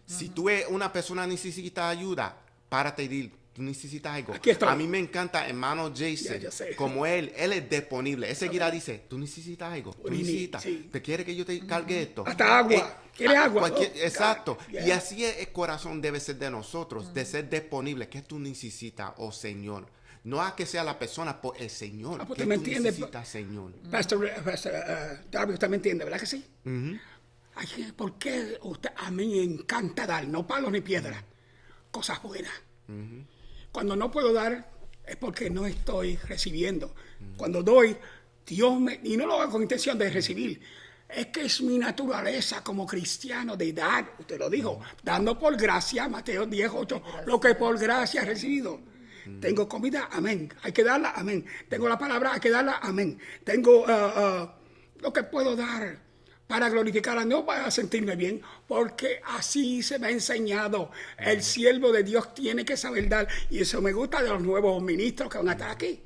Si tú eres una persona que necesita ayuda, párate y dile, tú necesitas algo. A mí me encanta, hermano Jason, como él es disponible. Él seguirá dice, tú necesitas algo, tú necesitas, ¿te quieres que yo te cargue esto? Hasta agua, ¿quieres agua? Exacto. Y así es el corazón debe ser de nosotros, de ser disponible. ¿Qué tú necesitas, oh Señor? No a que sea la persona, por el Señor. ¿Qué tú necesitas, Señor? Pastor Darby, usted me entiende, ¿verdad que sí? Ay, ¿por qué a mí me encanta dar, no palos ni piedras, cosas buenas? Cuando no puedo dar es porque no estoy recibiendo. Cuando doy, Dios me... Y no lo hago con intención de recibir. Es que es mi naturaleza como cristiano de dar. Usted lo dijo. Dando por gracia, Mateo 10:8. Lo que por gracia he recibido. Tengo comida, amén. Hay que darla, amén. Tengo la palabra, hay que darla, amén. Tengo lo que puedo dar para glorificar a Dios, para sentirme bien, porque así se me ha enseñado. El siervo de Dios tiene que saber dar, y eso me gusta de los nuevos ministros que van a estar aquí.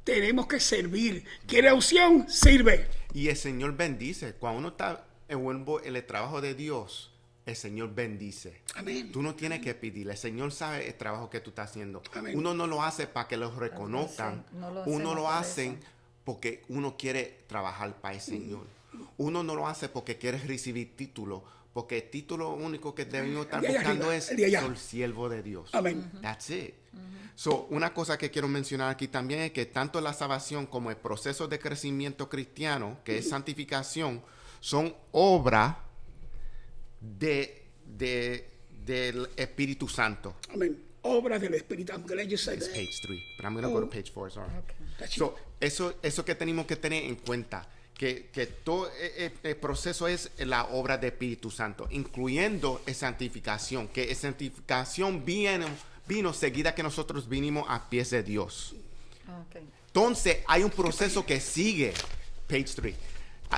Tenemos que servir. ¿Quiere unción? Sirve. Y el Señor bendice. Cuando uno está en el trabajo de Dios, el Señor bendice. Amén. Tú no tienes que pedirle. El Señor sabe el trabajo que tú estás haciendo. Amén. Uno no lo hace para que los reconozcan. Uno lo hace porque uno quiere trabajar para el Señor. Uno no lo hace porque quiere recibir título, porque el título único que debemos estar buscando es el siervo de Dios. Amén. That's it. So, una cosa que quiero mencionar aquí también es que tanto la salvación como el proceso de crecimiento cristiano, que es santificación, son obra del Espíritu Santo. Amén. Obra del Espíritu. I'm glad you said It's that. page 3, but I'm going to go to page 4, sorry. Okay. So, eso que tenemos que tener en cuenta, que todo el proceso es la obra del Espíritu Santo, incluyendo la santificación, que la santificación vino seguida que nosotros vinimos a pies de Dios. Okay. Entonces, hay un proceso que sigue, page 3.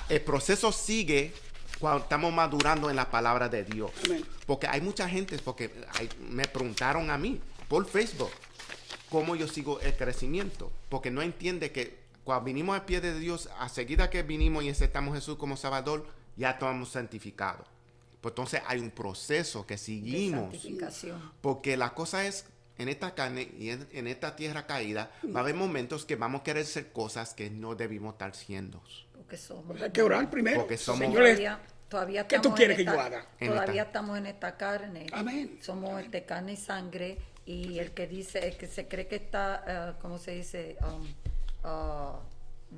El proceso sigue cuando estamos madurando en la palabra de Dios. Amen. Porque hay mucha gente, me preguntaron a mí por Facebook cómo yo sigo el crecimiento, porque no entiende que cuando vinimos al pie de Dios, a seguida que vinimos y aceptamos a Jesús como Salvador, ya estamos santificados. Pues entonces hay un proceso que seguimos. Porque la cosa es, en esta carne y en esta tierra caída, va a haber momentos que vamos a querer hacer cosas que no debimos estar haciendo. Porque somos. Hay que orar primero. Porque somos. Señores, todavía ¿qué tú quieres que yo haga? Todavía estamos en esta carne. Amén. Somos de carne y sangre. Y el que se cree que está, ¿cómo se dice?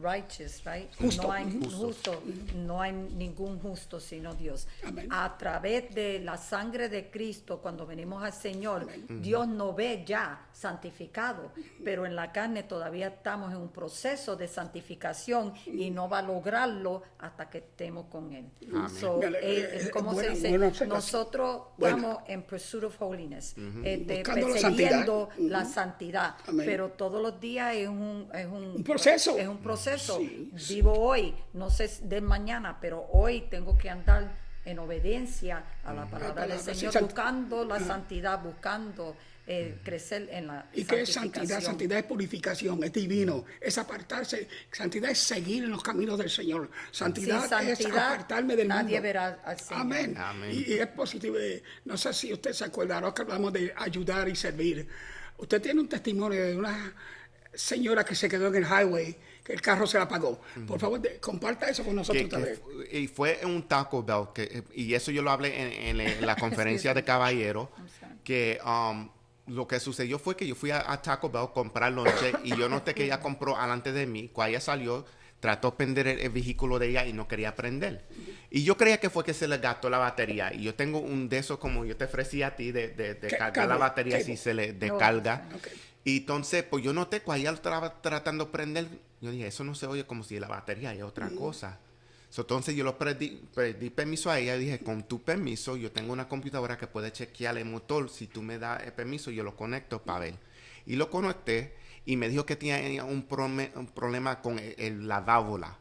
Righteous, right? Justo. No hay ningún justo sino Dios. Amén. A través de la sangre de Cristo, cuando venimos al Señor, Amén. Dios nos ve ya santificado, pero en la carne todavía estamos en un proceso de santificación y no va a lograrlo hasta que estemos con Él. So, ¿cómo se dice? Nosotros estamos en pursuit of holiness, persiguiendo la santidad, pero todos los días es un proceso. Es un proceso. Sí. Vivo hoy, no sé de mañana, pero hoy tengo que andar en obediencia a la palabra del Señor, buscando la santidad, buscando crecer en la ¿Y qué es santidad? Santidad es purificación, es divino, es apartarse. Santidad es seguir en los caminos del Señor. Santidad es apartarme del mundo. Nadie verá al Señor. Amén. Y es positivo. No sé si usted se acuerda, ahora que hablamos de ayudar y servir. Usted tiene un testimonio de una señora que se quedó en el highway, que el carro se la apagó. Por favor, comparta eso con nosotros también. Y fue en un Taco Bell, y eso yo lo hablé en la conferencia de caballeros, que lo que sucedió fue que yo fui a Taco Bell a comprar lonche y yo noté que ella compró delante de mí. Cuando ella salió, trató de prender el vehículo de ella y no quería prender. Y yo creía que fue que se le gastó la batería. Y yo tengo un de esos como yo te ofrecí a ti de cargar la batería si se le descarga. Y entonces, pues yo noté cuando ella lo estaba tratando de prender, yo dije, eso no se oye como si la batería es otra cosa. Entonces yo pedí permiso a ella y dije, con tu permiso, yo tengo una computadora que puede chequear el motor. Si tú me das el permiso, yo lo conecto para ver. Y lo conecté y me dijo que tenía un problema con la válvula,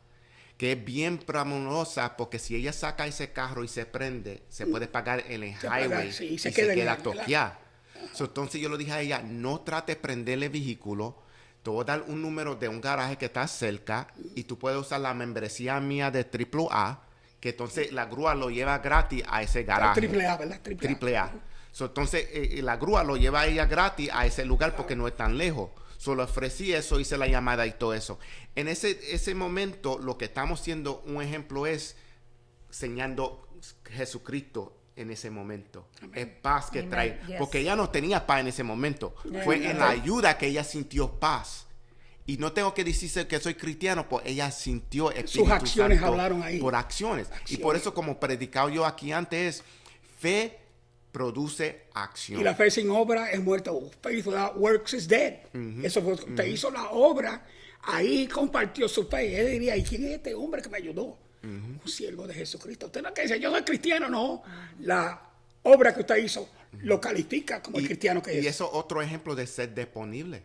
que es bien clamorosa, porque si ella saca ese carro y se prende, se puede pagar en el highway y se queda toqueada. Entonces yo le dije a ella, no trate de prender el vehículo. Te voy a dar un número de un garaje que está cerca y tú puedes usar la membresía mía de AAA que entonces la grúa lo lleva gratis a ese garaje. Triple A, ¿verdad? Triple A. So, entonces la grúa lo lleva a ella gratis a ese lugar porque no es tan lejos. Solo ofrecí eso, hice la llamada y todo eso. En ese momento, lo que estamos haciendo, un ejemplo es enseñando Jesucristo en ese momento. Amén. Es paz que trae. Yes. Porque ella no tenía paz en ese momento. Fue en la ayuda que ella sintió paz. Y no tengo que decirse que soy cristiano, pues ella sintió Espíritu Sus acciones Santo hablaron ahí. Por acciones. Y por eso, como predicado yo aquí antes, es fe produce acción. Y la fe sin obra es muerta. Faith without works is dead. Eso fue, usted hizo la obra, ahí compartió su fe. Él diría, ¿y quién es este hombre que me ayudó? Un siervo de Jesucristo. Usted no que dice, yo soy cristiano, no. La obra que usted hizo lo califica como el cristiano que es. Y eso es otro ejemplo de ser disponible.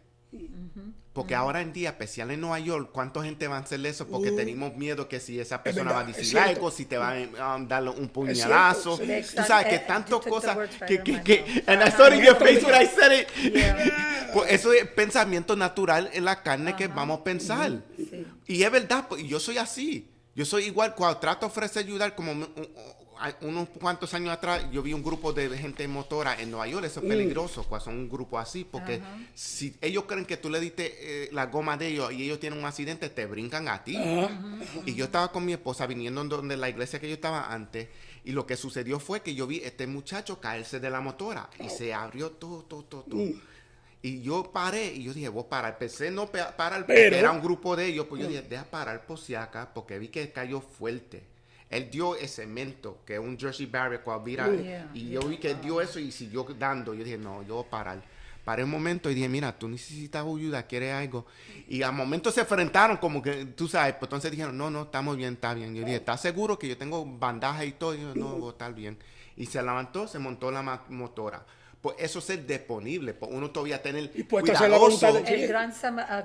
Porque ahora en día, especial en Nueva York, ¿cuánta gente va a hacer eso? Porque tenemos miedo que si esa persona va a decir algo, si te va a darle un puñalazo. Sí. Tú sabes que tantas cosas and I saw it in your face when I said it. Yeah. Pues eso es pensamiento natural en la carne que vamos a pensar. Sí. Y es verdad, yo soy así. Yo soy igual, cuando trato de ofrecer ayudar, como unos cuantos años atrás, yo vi un grupo de gente motora en Nueva York. Eso es peligroso, cuando son un grupo así, porque si ellos creen que tú le diste la goma de ellos y ellos tienen un accidente, te brincan a ti. Y yo estaba con mi esposa viniendo donde la iglesia que yo estaba antes, y lo que sucedió fue que yo vi a este muchacho caerse de la motora, y se abrió todo. Y yo paré, y yo dije, voy a parar. Empecé no parar, porque era un grupo de ellos, pues yo dije, deja parar por si acá, porque vi que cayó fuerte. Él dio ese cemento, que es un Jersey Barrier, y yo vi que él dio eso y siguió dando. Yo dije, no, yo voy a parar. Paré un momento y dije, mira, tú necesitas ayuda, ¿quieres algo? Y al momento se enfrentaron como que, tú sabes, pues entonces dijeron, no, estamos bien, está bien. Yo dije, ¿estás seguro que yo tengo bandaje y todo? Y yo, no, voy a estar bien. Y se levantó, se montó la motora. Pues eso es ser disponible, pues uno todavía tener cuidadoso. El gran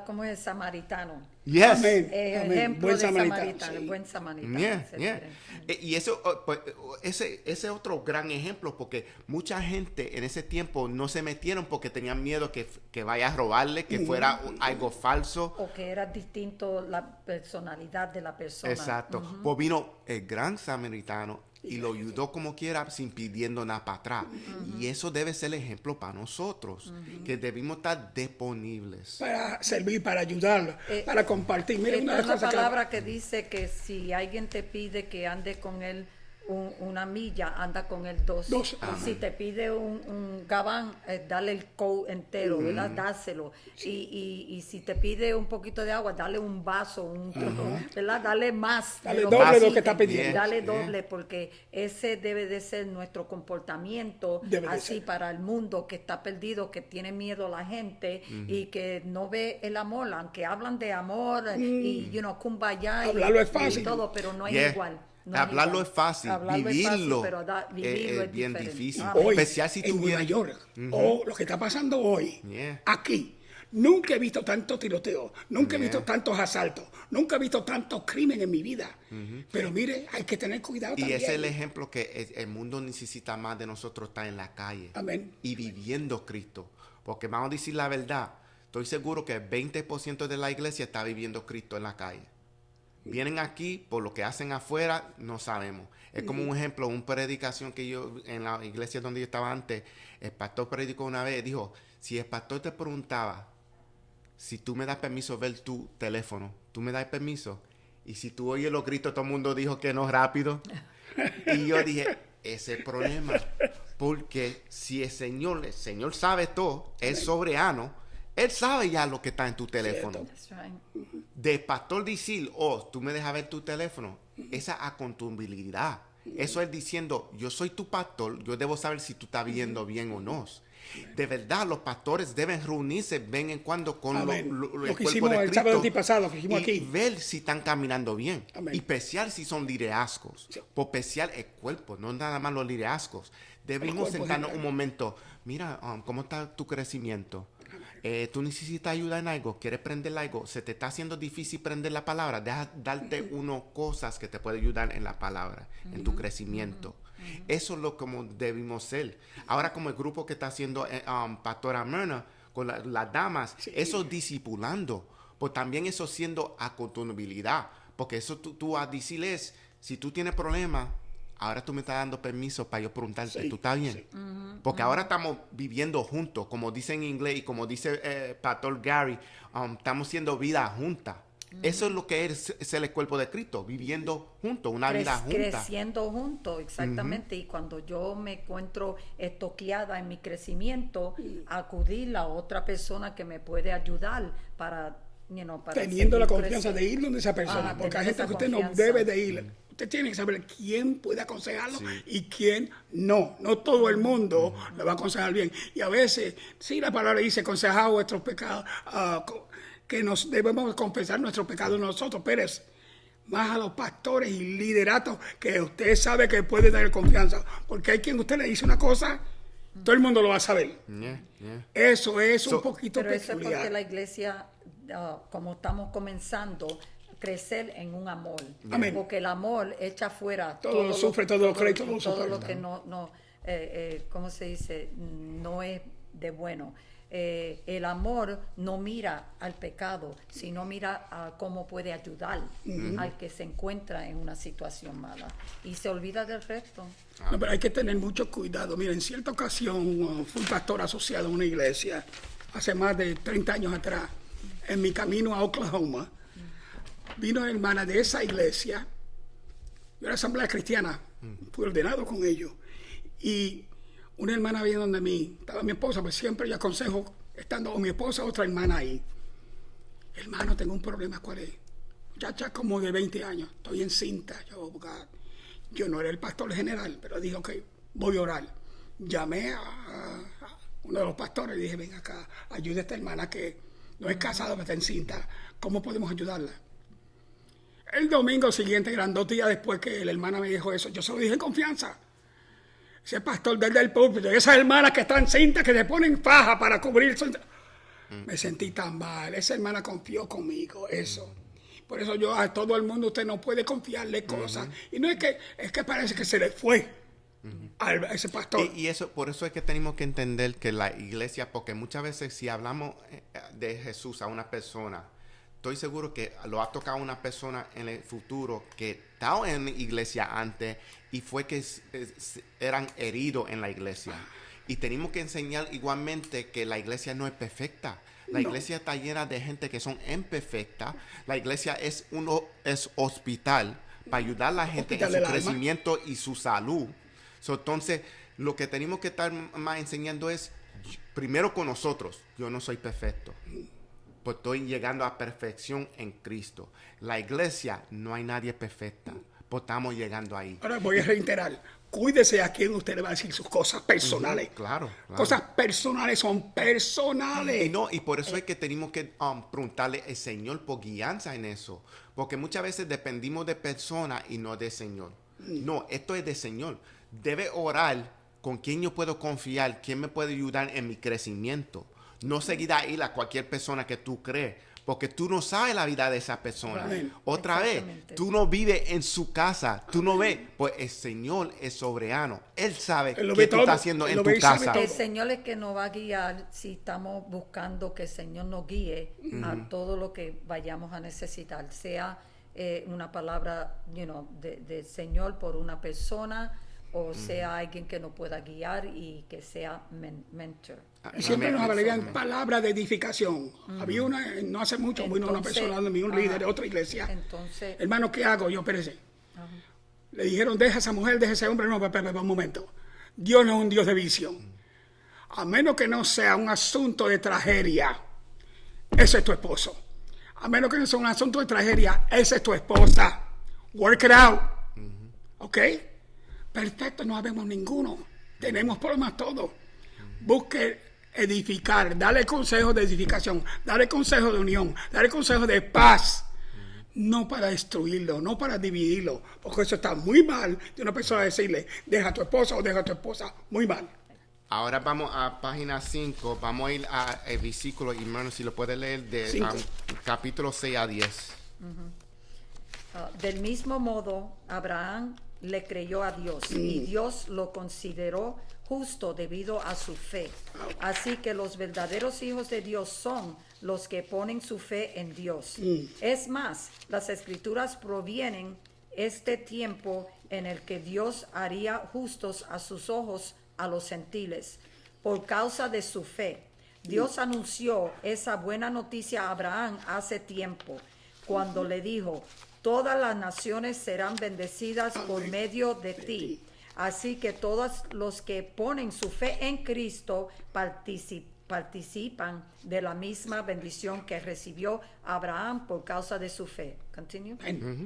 ¿cómo es? Samaritano. Yes. Amén. Ejemplo buen de samaritano, sí. Buen samaritano. Y eso, pues, ese otro gran ejemplo, porque mucha gente en ese tiempo no se metieron porque tenían miedo que vaya a robarle, que fuera algo falso. O que era distinto la personalidad de la persona. Exacto. Pues vino el gran samaritano y lo ayudó como quiera, sin pidiendo nada para atrás. Y eso debe ser el ejemplo para nosotros, que debimos estar disponibles. Para servir, para ayudarlo, para compartir. Mira, una palabra que dice que si alguien te pide que ande con él una milla, anda con él dos. Si te pide un gabán, dale el coat entero, ¿verdad? Dáselo. Sí. Y si te pide un poquito de agua, dale un vaso, ¿verdad? Dale más. Dale doble de lo que está pidiendo. Dale doble, porque ese debe de ser nuestro comportamiento así para el mundo que está perdido, que tiene miedo a la gente y que no ve el amor, aunque hablan de amor y, kumbaya y todo, pero no es igual. No hablarlo es fácil, vivirlo es bien difícil. Especial si tú en Nueva York, lo que está pasando hoy, aquí, nunca he visto tanto tiroteo, nunca he visto tantos asaltos, nunca he visto tantos crímenes en mi vida. Pero mire, hay que tener cuidado también. Y ese es el ejemplo que el mundo necesita más de nosotros, estar en la calle. Amén. Y viviendo Cristo. Porque vamos a decir la verdad, estoy seguro que el 20% de la iglesia está viviendo Cristo en la calle. Vienen aquí, por lo que hacen afuera, no sabemos. Es como un ejemplo, una predicación que yo, en la iglesia donde yo estaba antes, el pastor predicó una vez, dijo, si el pastor te preguntaba, si tú me das permiso ver tu teléfono, tú me das permiso, y si tú oyes los gritos, todo el mundo dijo que no rápido. Y yo dije, ese es el problema, porque si el Señor sabe todo, es soberano, Él sabe ya lo que está en tu teléfono. De pastor decir, tú me dejas ver tu teléfono, esa acontabilidad. Eso es diciendo, yo soy tu pastor, yo debo saber si tú estás viendo bien o no. De verdad, los pastores deden reunirse de vez en cuando con el cuerpo de Cristo el antipasado, que hicimos aquí. Ver si están caminando bien. Amén. Y especial si son liderazgos. Sí. Por especial el cuerpo, no nada más los liderazgos. Debemos sentarnos un momento. Mira, ¿cómo está tu crecimiento? Tú necesitas ayuda en algo, quieres prender algo, se te está haciendo difícil prender la palabra, deja darte unas cosas que te pueden ayudar en la palabra, en tu crecimiento. Eso es lo como debimos ser. Ahora como el grupo que está haciendo Pastora Myrna con las damas, eso es discipulando, pues también eso siendo acontabilidad, porque eso tú a decirles, si tú tienes problemas, ahora tú me estás dando permiso para yo preguntarte, Sí, ¿tú estás bien? sí. Porque ahora estamos viviendo juntos, como dice en inglés y como dice Pastor Gary, estamos haciendo vida juntas. Eso es lo que es ser el cuerpo de Cristo, viviendo juntos, una vida junta. Creciendo juntos, exactamente. Y cuando yo me encuentro estoqueada en mi crecimiento, acudir a otra persona que me puede ayudar para teniendo la seguir confianza de ir donde esa persona, porque hay gente que usted no debe de ir. Usted tiene que saber quién puede aconsejarlo y quién no. No todo el mundo le va a aconsejar bien. Y a veces, sí, la palabra dice, aconsejad vuestros pecados, que nos debemos confesar nuestros pecados nosotros, pero es más a los pastores y lideratos que usted sabe que puede tener confianza. Porque hay quien usted le dice una cosa, todo el mundo lo va a saber. Eso es un poquito pero peculiar. eso es porque la iglesia, como estamos comenzando, crecer en un amor. Amén. Porque el amor echa fuera todo lo sufre, todo lo cree, todo lo todo lo soporta. que no ¿cómo se dice? No es de bueno. El amor no mira al pecado, sino mira a cómo puede ayudar al que se encuentra en una situación mala. Y se olvida del resto. No, pero hay que tener mucho cuidado. Mira, en cierta ocasión fui pastor asociado a una iglesia hace más de 30 años atrás. En mi camino a Oklahoma, vino una hermana de esa iglesia. Yo era asamblea cristiana, fui ordenado con ellos. Y una hermana vino donde mí, estaba mi esposa, pues siempre yo aconsejo, estando con mi esposa, otra hermana ahí. Hermano, tengo un problema, ¿cuál es? Muchacha como de 20 años, estoy encinta. Yo no era el pastor general, pero dije, ok, voy a orar. Llamé a uno de los pastores y dije, ven acá, ayude a esta hermana que no es casada, pero está encinta. ¿Cómo podemos ayudarla? El domingo siguiente, eran 2 días después que la hermana me dijo eso, yo se lo dije en confianza. Ese pastor del púlpito, y esas hermanas que están cintas, que se ponen faja para cubrir. Me sentí tan mal. Esa hermana confió conmigo, eso. Por eso yo a todo el mundo, usted no puede confiarle cosas. Y no es que parece que se le fue a ese pastor. Y eso, por eso es que tenemos que entender que la iglesia, porque muchas veces si hablamos de Jesús a una persona, estoy seguro que lo ha tocado una persona en el futuro que estaba en la iglesia antes y fue que eran heridos en la iglesia. Y tenemos que enseñar igualmente que la iglesia no es perfecta. La iglesia está llena de gente que son imperfectas. La iglesia es hospital para ayudar a la gente en su crecimiento y su salud. Entonces, lo que tenemos que estar más enseñando es, primero con nosotros, yo no soy perfecto. Pues estoy llegando a perfección en Cristo. La iglesia, no hay nadie perfecta. Pues estamos llegando ahí. Ahora voy a reiterar. Cuídese a quien usted le va a decir sus cosas personales. Claro. Cosas personales son personales. Y por eso es que tenemos que preguntarle al Señor por guianza en eso. Porque muchas veces dependimos de personas y no del Señor. No, esto es del Señor. Debe orar con quién yo puedo confiar, quién me puede ayudar en mi crecimiento. No seguir a ir a cualquier persona que tú crees, porque tú no sabes la vida de esa persona. Amén. Otra vez, tú no vives en su casa, tú no ves, pues el Señor es soberano. Él sabe qué tú estás haciendo en tu casa. El Señor es que nos va a guiar si estamos buscando que el Señor nos guíe a todo lo que vayamos a necesitar, sea una palabra de Señor por una persona, o sea alguien que nos pueda guiar y que sea mentor. Y siempre nos hablarían palabras de edificación. Había una, no hace mucho, vino una persona de mí, un líder de otra iglesia. Entonces, hermano, ¿qué hago? Yo, espérese. Le dijeron, deja a esa mujer, deja a ese hombre. No, espera un momento. Dios no es un Dios de visión. A menos que no sea un asunto de tragedia, ese es tu esposo. A menos que no sea un asunto de tragedia, esa es tu esposa. Work it out. ¿Ok? Perfecto, no habemos ninguno. Tenemos problemas todos. Busque edificar, dale consejos de edificación, dale consejos de unión, dale consejos de paz. No para destruirlo, no para dividirlo, porque eso está muy mal de una persona decirle, deja a tu esposa o deja a tu esposa, muy mal. Ahora vamos a página 5, vamos a ir al versículo, hermano, si lo puede leer, de capítulo 6 a 10. Del mismo modo, Abraham le creyó a Dios y Dios lo consideró justo debido a su fe. Así que los verdaderos hijos de Dios son los que ponen su fe en Dios. Es más, las escrituras provienen este tiempo en el que Dios haría justos a sus ojos a los gentiles, por causa de su fe. Dios anunció esa buena noticia a Abraham hace tiempo, cuando le dijo, todas las naciones serán bendecidas por medio de ti. Así que todos los que ponen su fe en Cristo participan de la misma bendición que recibió Abraham por causa de su fe. Continue.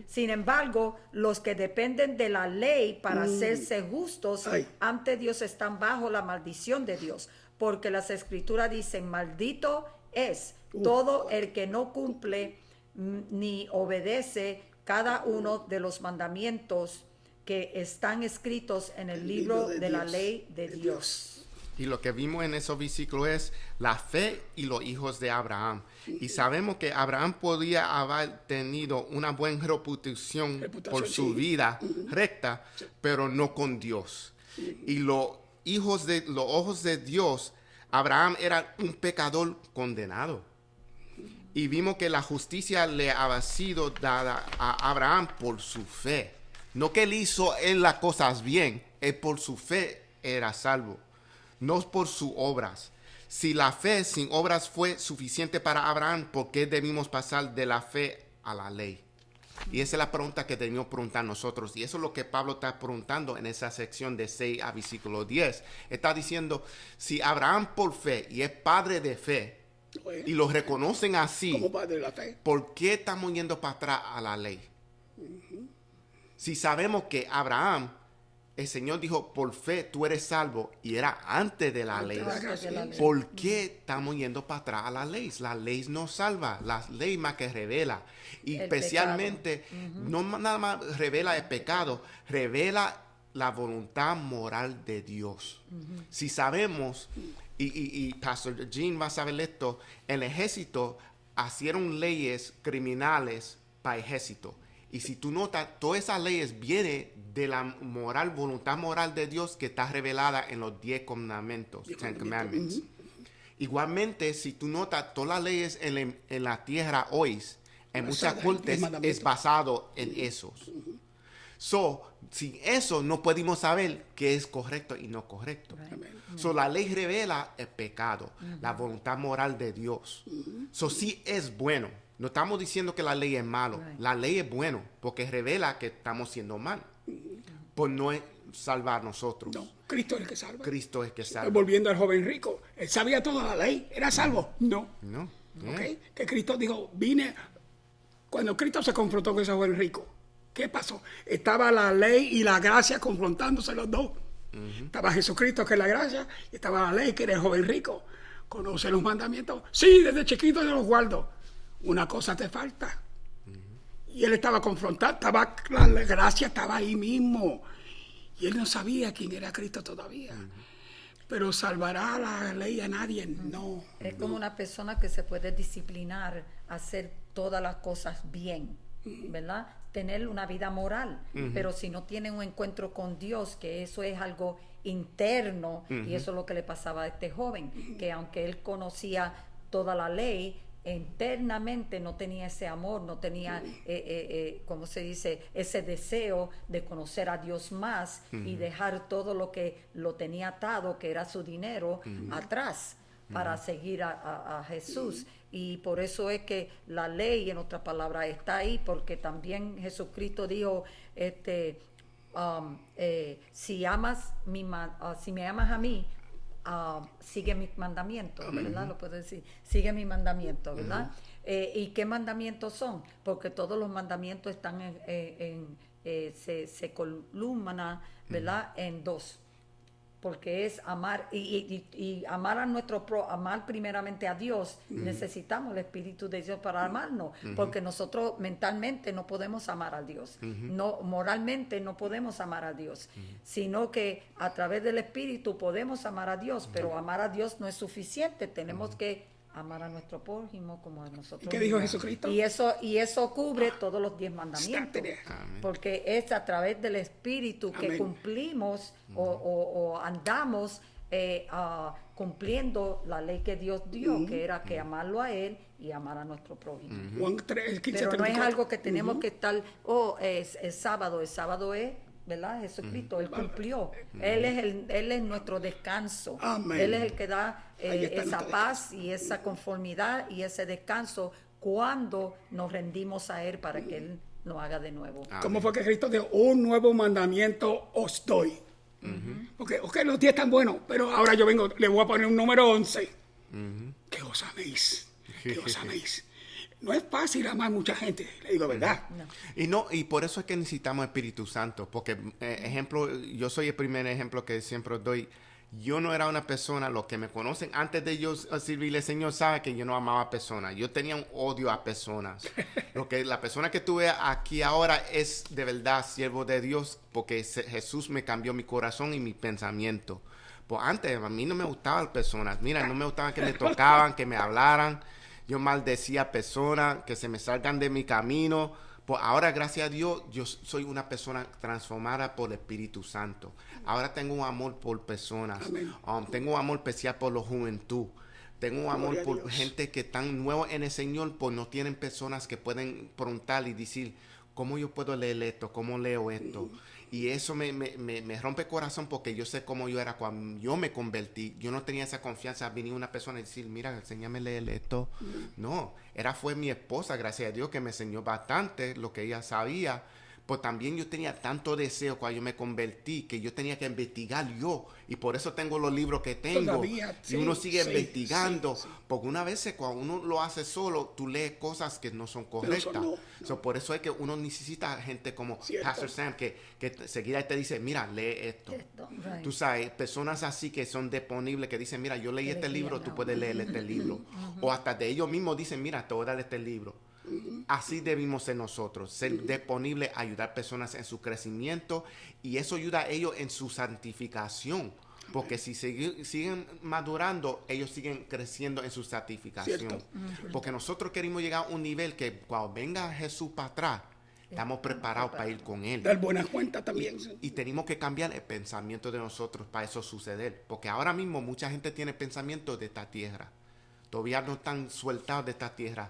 Sin embargo, los que dependen de la ley para hacerse justos ante Dios están bajo la maldición de Dios, porque las Escrituras dicen, maldito es todo el que no cumple ni obedece cada uno de los mandamientos que están escritos en el libro de la ley de Dios. Y lo que vimos en esos versículos es la fe y los hijos de Abraham. Y sabemos que Abraham podía haber tenido una buena reputación por su vida recta, pero no con Dios. Y los ojos de Dios, Abraham era un pecador condenado. Y vimos que la justicia le había sido dada a Abraham por su fe. No que él hizo las cosas bien, él por su fe era salvo, no por sus obras. Si la fe sin obras fue suficiente para Abraham, ¿por qué debimos pasar de la fe a la ley? Y esa es la pregunta que debemos preguntar nosotros. Y eso es lo que Pablo está preguntando en esa sección de 6 a versículo 10. Está diciendo, si Abraham por fe y es padre de fe, y lo reconocen así, como padre de la fe, ¿por qué estamos yendo para atrás a la ley? Si sabemos que Abraham, el Señor dijo, por fe tú eres salvo, y era antes de la ley, ¿por qué estamos yendo para atrás a la ley? La ley no salva, la ley más que revela. Y especialmente, no nada más revela el pecado, revela la voluntad moral de Dios. Si sabemos, y Pastor Jean va a saber esto, el ejército hicieron leyes criminales para el ejército. Y si tú notas, todas esas leyes vienen de la voluntad moral de Dios que está revelada en los 10 mandamientos, 10 Commandments. Igualmente, si tú notas, todas las leyes en la tierra hoy, en muchas cortes, es basado en esos. Sin eso no podemos saber qué es correcto y no correcto. La ley revela el pecado, la voluntad moral de Dios. Sí es bueno. No estamos diciendo que la ley es malo. La ley es bueno porque revela que estamos siendo mal. Por no salvar nosotros. No, Cristo es el que salva. Cristo es el que salva. Volviendo al joven rico, él sabía toda la ley, era salvo. No. Okay. Que Cristo dijo, cuando Cristo se confrontó con ese joven rico, ¿qué pasó? Estaba la ley y la gracia confrontándose los dos. Estaba Jesucristo, que es la gracia, y estaba la ley, que era el joven rico. ¿Conoce los mandamientos? Sí, desde chiquito yo los guardo. Una cosa te falta. Y él estaba confrontado, la gracia estaba ahí mismo. Y él no sabía quién era Cristo todavía. Pero ¿salvará la ley a nadie? No. Es como una persona que se puede disciplinar, hacer todas las cosas bien, ¿verdad? Tener una vida moral. Pero si no tiene un encuentro con Dios, que eso es algo interno, y eso es lo que le pasaba a este joven, que aunque él conocía toda la ley, internamente no tenía ese amor, no tenía, ¿cómo se dice?, ese deseo de conocer a Dios más y dejar todo lo que lo tenía atado, que era su dinero, atrás para seguir a Jesús. Y por eso es que la ley, en otras palabras, está ahí, porque también Jesucristo dijo, si me amas a mí, sigue mis mandamientos, ¿verdad? Lo puedo decir. Sigue mis mandamientos, ¿verdad? ¿Y qué mandamientos son? Porque todos los mandamientos están se columnan, ¿verdad? En dos. Porque es amar y amar a amar primeramente a Dios. Necesitamos el Espíritu de Dios para amarnos, porque nosotros mentalmente no podemos amar a Dios, no, moralmente no podemos amar a Dios, sino que a través del Espíritu podemos amar a Dios, pero amar a Dios no es suficiente, tenemos que amar a nuestro prójimo como a nosotros. ¿Y qué dijo Jesucristo? Y eso cubre todos los 10 mandamientos. Porque es a través del Espíritu que cumplimos o andamos cumpliendo la ley que Dios dio, que era que amarlo a Él y amar a nuestro prójimo. Juan 3, 15, Pero no 34. es algo que tenemos que estar, es sábado, el sábado es, ¿verdad? Jesucristo, Él cumplió. Él es nuestro descanso. Amén. Él es el que da Ahí está esa nuestro paz y esa conformidad y ese descanso cuando nos rendimos a Él para que Él nos haga de nuevo. ¿Cómo fue que Cristo dijo? Un nuevo mandamiento os doy. Porque, los 10 están buenos, pero ahora yo vengo, le voy a poner un número 11. Que os améis. Que os améis. No es fácil amar a mucha gente, le digo verdad. Y por eso es que necesitamos Espíritu Santo, porque ejemplo, yo soy el primer ejemplo que siempre doy. Yo no era una persona, los que me conocen antes de yo servirle al Señor saben que yo no amaba a personas. Yo tenía un odio a personas. La persona que tuve aquí ahora es de verdad siervo de Dios, porque Jesús me cambió mi corazón y mi pensamiento. Pues antes a mí no me gustaban personas. Mira, no me gustaba que me tocaban, que me hablaran. Yo maldecía a personas, que se me salgan de mi camino. Pues ahora, gracias a Dios, yo soy una persona transformada por el Espíritu Santo. Ahora tengo un amor por personas. Tengo un amor especial por la juventud. Tengo un amor por gente que están nuevos en el Señor, pues no tienen personas que pueden preguntar y decir, ¿cómo yo puedo leer esto? ¿Cómo leo esto? Y eso me rompe el corazón porque yo sé cómo yo era cuando yo me convertí. Yo no tenía esa confianza. Venir una persona y decir, mira, enséñame a leer esto. No, fue mi esposa, gracias a Dios, que me enseñó bastante lo que ella sabía. Pues también yo tenía tanto deseo cuando yo me convertí que yo tenía que investigar yo. Y por eso tengo los libros que tengo. Todavía, y uno sigue investigando. Sí. Porque una vez cuando uno lo hace solo, tú lees cosas que no son correctas. No. So, por eso es que uno necesita gente como Pastor Sam que seguida te dice, mira, lee esto. Right. Tú sabes, personas así que son disponibles, que dicen, mira, yo leí este libro, tú puedes leer este libro. O hasta de ellos mismos dicen, mira, te voy a dar este libro. Así debimos ser nosotros, ser disponibles a ayudar personas en su crecimiento, y eso ayuda a ellos en su santificación, porque si siguen madurando, ellos siguen creciendo en su santificación. Porque nosotros queremos llegar a un nivel que cuando venga Jesús para atrás, estamos preparados para ir con Él. Dar buenas cuentas también. Y tenemos que cambiar el pensamiento de nosotros para eso suceder, porque ahora mismo mucha gente tiene pensamientos de esta tierra, todavía no están sueltados de esta tierra.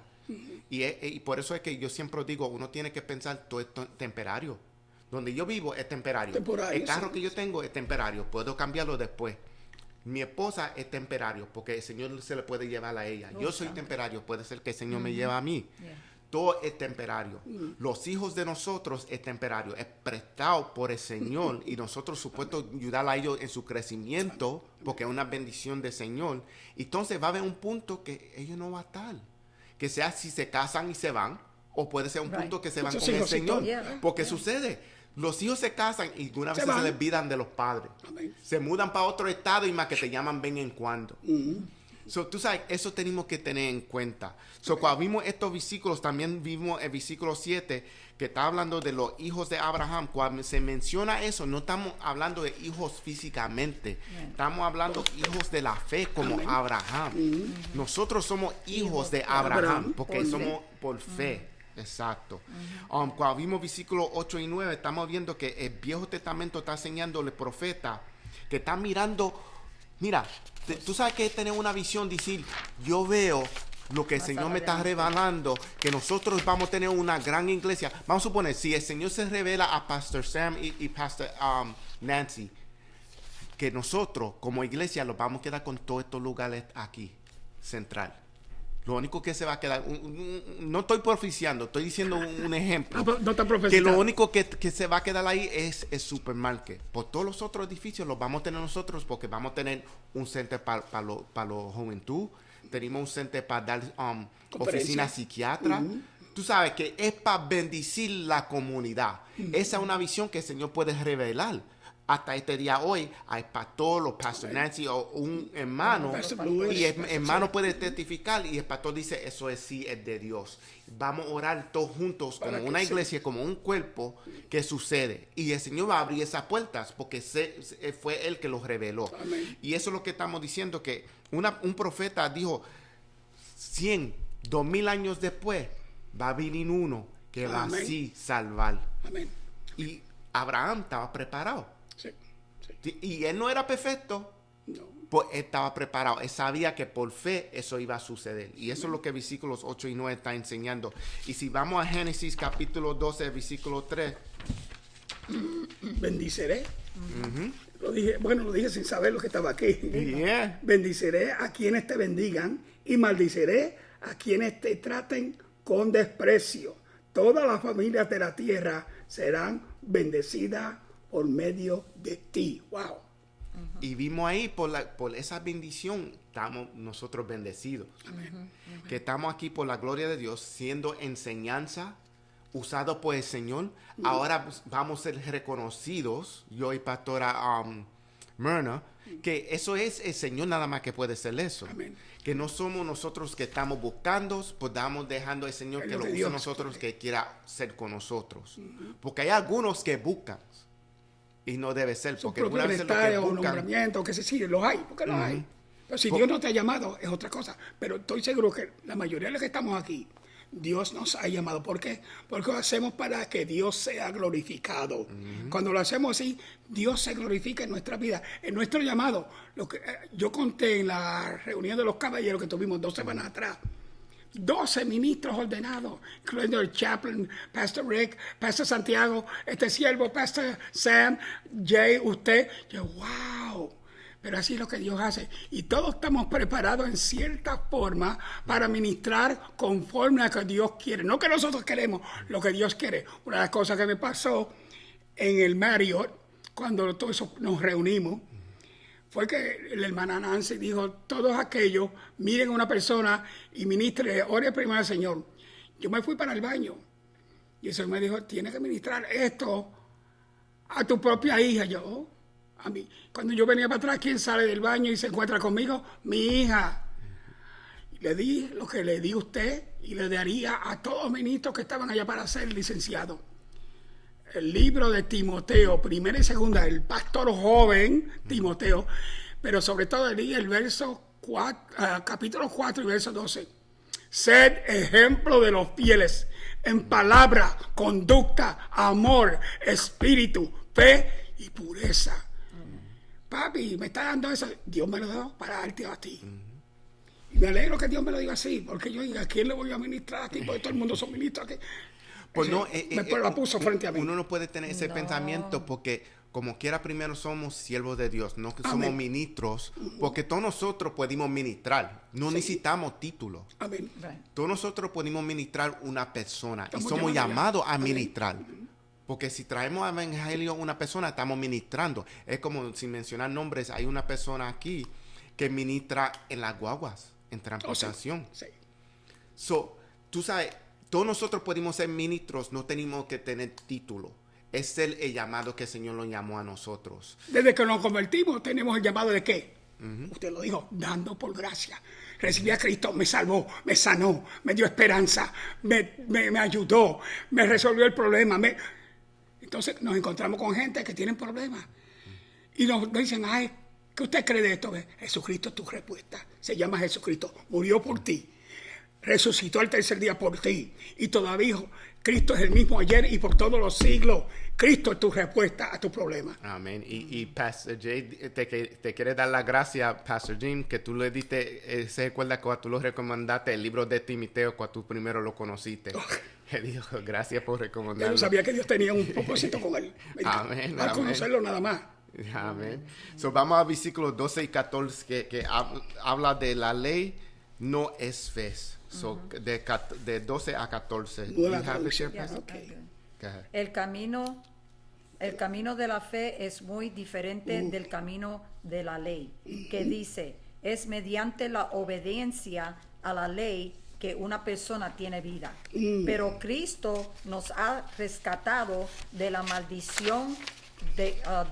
Y por eso es que yo siempre digo, uno tiene que pensar todo esto temporario. Donde yo vivo es temporario. El carro que yo tengo es temporario, puedo cambiarlo después. Mi esposa es temporario, porque el Señor se le puede llevar a ella. Yo soy temporario, puede ser que el Señor me lleve a mí. Todo es temporario. Los hijos de nosotros es temporario, es prestado por el Señor, y nosotros supuesto ayudar a ellos en su crecimiento, porque es una bendición del Señor. Entonces va a haber un punto que ellos no van a estar. Que sea si se casan y se van, o puede ser un punto que se van con el Señor. Porque sucede, los hijos se casan y una vez se les olvidan de los padres. Se mudan para otro estado y más que te llaman ven en cuando. So, tú sabes, eso tenemos que tener en cuenta. So, cuando vimos estos versículos, también vimos el versículo 7, que está hablando de los hijos de Abraham. Cuando se menciona eso, no estamos hablando de hijos físicamente. Estamos hablando de hijos de la fe como Abraham. Nosotros somos hijos de Abraham porque somos por fe. Exacto. Cuando vimos versículos 8 y 9, estamos viendo que el Viejo Testamento está enseñándole al profeta que está mirando. Mira, tú sabes que es tener una visión, decir, yo veo lo que el Señor me está revelando, que nosotros vamos a tener una gran iglesia. Vamos a suponer, si el Señor se revela a Pastor Sam y Pastor Nancy, que nosotros como iglesia los vamos a quedar con todos estos lugares aquí, central. Lo único que se va a quedar, no estoy profeciando, estoy diciendo un ejemplo. No está profetizando. Que lo único que se va a quedar ahí es el supermarket. Por todos los otros edificios los vamos a tener nosotros, porque vamos a tener un centro para la juventud, tenemos un centro para dar oficina psiquiatra. Tú sabes que es para bendecir la comunidad. Esa es una visión que el Señor puede revelar. Hasta este día hoy hay pastor, los Pastor Nancy o un hermano, y el hermano puede testificar y el pastor dice, eso es de Dios. Vamos a orar todos juntos como una iglesia, como un cuerpo, que sucede. Y el Señor va a abrir esas puertas porque fue Él que los reveló. Amén. Y eso es lo que estamos diciendo, que un profeta dijo, 2000 años después, va a venir uno que va así salvar. Amén. Y Abraham estaba preparado. Sí. Y él no era perfecto, Pues él estaba preparado. Él sabía que por fe eso iba a suceder. Y eso es lo que versículos 8 y 9 está enseñando. Y si vamos a Génesis capítulo 12, versículo 3. Bendiceré. Lo dije sin saber lo que estaba aquí. Yeah. Bendiceré a quienes te bendigan y maldiciré a quienes te traten con desprecio. Todas las familias de la tierra serán bendecidas por medio de ti. Wow. Y vimos ahí por esa bendición estamos nosotros bendecidos. Amén. Que estamos aquí por la gloria de Dios siendo enseñanza usado por el Señor. Ahora vamos a ser reconocidos, yo y pastora Myrna, que eso es el Señor nada más que puede ser eso. Amén. Que no somos nosotros que estamos buscando, pues estamos dejando al Señor que lo use Dios nosotros, que quiera ser con nosotros. Porque hay algunos que buscan y no debe ser, porque algunas veces lo que buscan, nombramiento, que se sigue, los hay, porque los hay. Pero si Dios no te ha llamado, es otra cosa. Pero estoy seguro que la mayoría de los que estamos aquí, Dios nos ha llamado. ¿Por qué? Porque lo hacemos para que Dios sea glorificado. Cuando lo hacemos así, Dios se glorifica en nuestra vida, en nuestro llamado. Lo que yo conté en la reunión de los caballeros que tuvimos 2 semanas atrás, 12 ministros ordenados, incluyendo el chaplain, Pastor Rick, Pastor Santiago, este siervo, Pastor Sam, Jay, usted. Yo, wow. Pero así es lo que Dios hace. Y todos estamos preparados en cierta forma para ministrar conforme a lo que Dios quiere. No que nosotros queremos, lo que Dios quiere. Una de las cosas que me pasó en el Marriott, cuando todos nos reunimos, fue que la hermana Nancy dijo, todos aquellos, miren a una persona y ministre, ore primero al Señor. Yo me fui para el baño. Y el Señor me dijo, tienes que ministrar esto a tu propia hija. Yo, a mí. Cuando yo venía para atrás, ¿quién sale del baño y se encuentra conmigo? Mi hija. Le di lo que le di a usted y le daría a todos los ministros que estaban allá para ser licenciados. El libro de Timoteo, 1 y 2, el pastor joven Timoteo, pero sobre todo leí el capítulo 4 y verso 12. Sed ejemplo de los fieles en palabra, conducta, amor, espíritu, fe y pureza. Papi, me está dando eso. Dios me lo dio para darte a ti. Y me alegro que Dios me lo diga así, porque yo diga, ¿a quién le voy a ministrar aquí? Porque todo el mundo son ministros aquí. Pues no, me la puso frente a mí. Uno no puede tener ese pensamiento porque como quiera primero somos siervos de Dios, no que somos Amén. Ministros, porque todos nosotros podemos ministrar, no necesitamos título. Amén. Todos nosotros podemos ministrar una persona Estamos y somos llamados a Amén. ministrar. Porque si traemos al evangelio a una persona, estamos ministrando. Es como, sin mencionar nombres, hay una persona aquí que ministra en las guaguas, en transportación. Sí. So, tú sabes, todos nosotros podemos ser ministros, no tenemos que tener título. Es el llamado que el Señor lo llamó a nosotros. Desde que nos convertimos, tenemos el llamado de ¿qué? Usted lo dijo, dando por gracia. Recibí a Cristo, me salvó, me sanó, me dio esperanza, me ayudó, me resolvió el problema. Entonces nos encontramos con gente que tienen problemas. Y nos dicen, ay, ¿qué usted cree de esto? Jesucristo es tu respuesta. Se llama Jesucristo, murió por ti. Resucitó al tercer día por ti. Y todavía Cristo es el mismo ayer y por todos los siglos. Cristo es tu respuesta a tu problema. Amén. Y Pastor Jay te quiere dar las gracias, Pastor Jim, que tú le diste, se recuerda cuando tú lo recomendaste, el libro de Timoteo, cuando tú primero lo conociste. Él dijo, gracias por recomendarlo. Yo no sabía que Dios tenía un propósito con él. Amén. Al conocerlo nada más. Amén. So, vamos a versículos 12 y 14 que habla de la ley no es fe. So, de 12 a 14. El camino de la fe es muy diferente del camino de la ley, que dice, es mediante la obediencia a la ley que una persona tiene vida. Pero Cristo nos ha rescatado de la maldición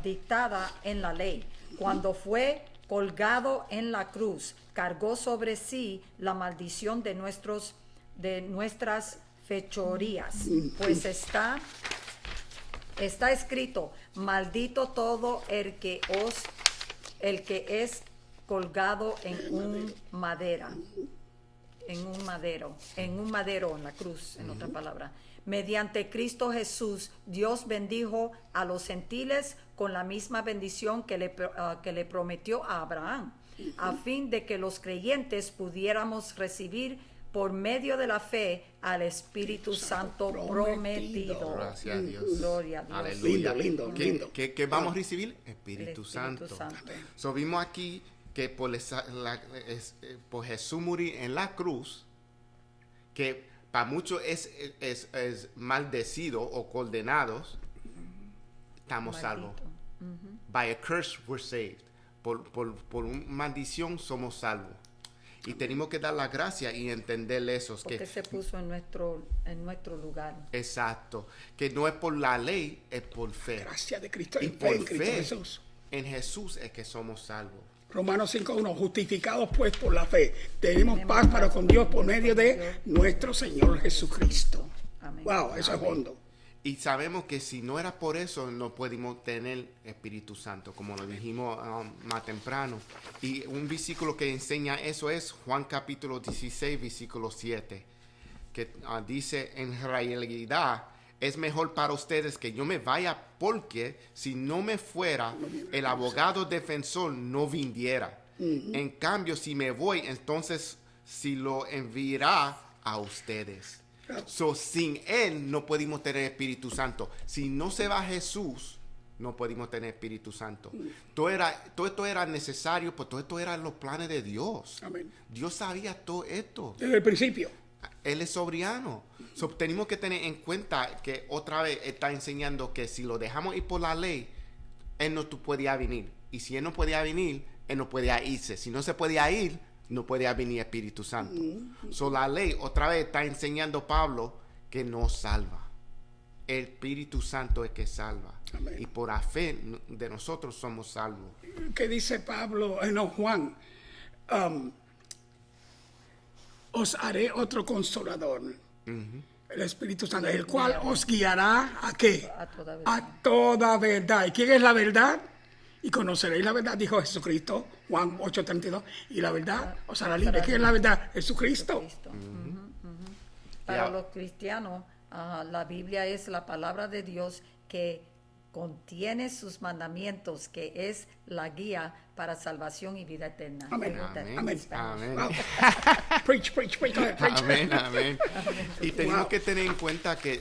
dictada en la ley. Cuando fue colgado en la cruz, cargó sobre sí la maldición de nuestras fechorías, pues está escrito, maldito todo el que es colgado en un madera. en un madero, en la cruz, en otra palabra. Mediante Cristo Jesús, Dios bendijo a los gentiles con la misma bendición que le prometió a Abraham, a fin de que los creyentes pudiéramos recibir por medio de la fe al Espíritu Santo prometido. Gracias a Dios. Gloria a Dios. Aleluya. Lindo. ¿Qué vamos a recibir? Espíritu Santo. Santo. So, vimos aquí que por Jesús morir en la cruz, que para muchos es maldecido o condenados, estamos salvos. By a curse we're saved. Por una maldición somos salvos. Y tenemos que dar la gracia y entender eso. Porque se puso en nuestro lugar. Exacto. Que no es por la ley, es por fe. Gracia de Cristo Y y por fe en Cristo fe Jesús. en Jesús es que somos salvos. Romanos 5:1, justificados pues por la fe, tenemos paz para con Dios por medio de nuestro Señor Jesucristo. Amén. Wow, eso es hondo. Y sabemos que si no era por eso, no podemos tener Espíritu Santo, como lo dijimos más temprano. Y un versículo que enseña eso es Juan capítulo 16, versículo 7, que dice, en realidad es mejor para ustedes que yo me vaya, porque si no me fuera, el abogado defensor no viniera. En cambio, si me voy, entonces si lo enviará a ustedes. So, sin Él no podemos tener Espíritu Santo. Si no se va Jesús, no podemos tener Espíritu Santo. Todo esto era necesario, pues todo esto eran los planes de Dios. Amén. Dios sabía todo esto. Desde el principio. Él es soberano. So, tenemos que tener en cuenta que otra vez está enseñando que si lo dejamos ir por la ley, Él no podía venir. Y si Él no podía venir, Él no podía irse. Si no se podía ir, no podía venir Espíritu Santo. So, la ley otra vez está enseñando Pablo que no salva. El Espíritu Santo es que salva. Amén. Y por la fe de nosotros somos salvos. ¿Qué dice Pablo? No, Juan. Os haré otro consolador. El Espíritu Santo, el cual os guiará ¿a qué? A toda verdad. ¿Y quién es la verdad? Y conoceréis la verdad, dijo Jesucristo, Juan 8:32, y la verdad os hará libre. ¿Quién es la verdad? Jesucristo. Para los cristianos, la Biblia es la palabra de Dios que contiene sus mandamientos, que es la guía para salvación y vida eterna. Amén. Amén. Amén. Wow. Preach. Go ahead, preach. Amén. Y tenemos que tener en cuenta que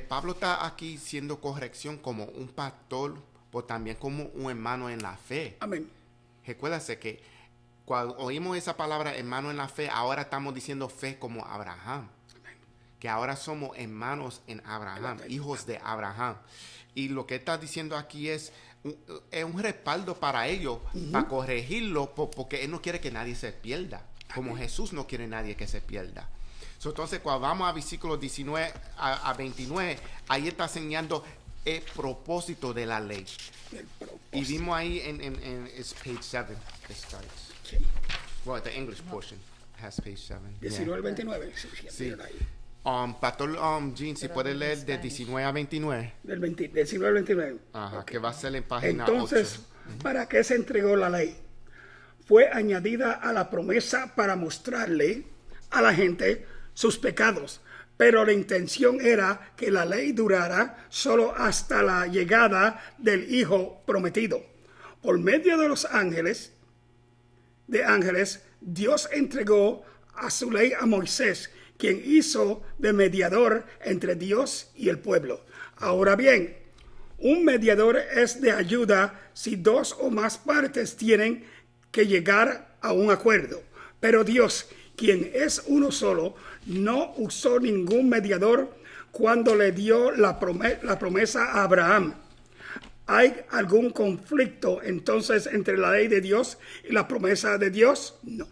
Pablo está aquí siendo corrección como un pastor, pero también como un hermano en la fe. Amén. Recuérdase que cuando oímos esa palabra hermano en la fe, ahora estamos diciendo fe como Abraham. Que ahora somos hermanos en Abraham, hijos de Abraham. Y lo que está diciendo aquí es un respaldo para ellos, para corregirlo, porque Él no quiere que nadie se pierda, como Jesús no quiere nadie que se pierda. Entonces, cuando vamos a versículos 19 a 29, ahí está enseñando el propósito de la ley. Y vimos ahí en it's page 7, it starts. Sí. Well, the English portion has page 7. 19 al 29. Sí. Pastor Jean, si puede leer de 19 a 29. Del 19 al 29. Ajá, Okay. que va a ser en página Entonces, 8. ¿para qué se entregó la ley? Fue añadida a la promesa para mostrarle a la gente sus pecados. Pero la intención era que la ley durara solo hasta la llegada del Hijo prometido. Por medio de los ángeles, Dios entregó a su ley a Moisés, quien hizo de mediador entre Dios y el pueblo. Ahora bien, un mediador es de ayuda si dos o más partes tienen que llegar a un acuerdo. Pero Dios, quien es uno solo, no usó ningún mediador cuando le dio la promesa a Abraham. ¿Hay algún conflicto entonces entre la ley de Dios y la promesa de Dios? No,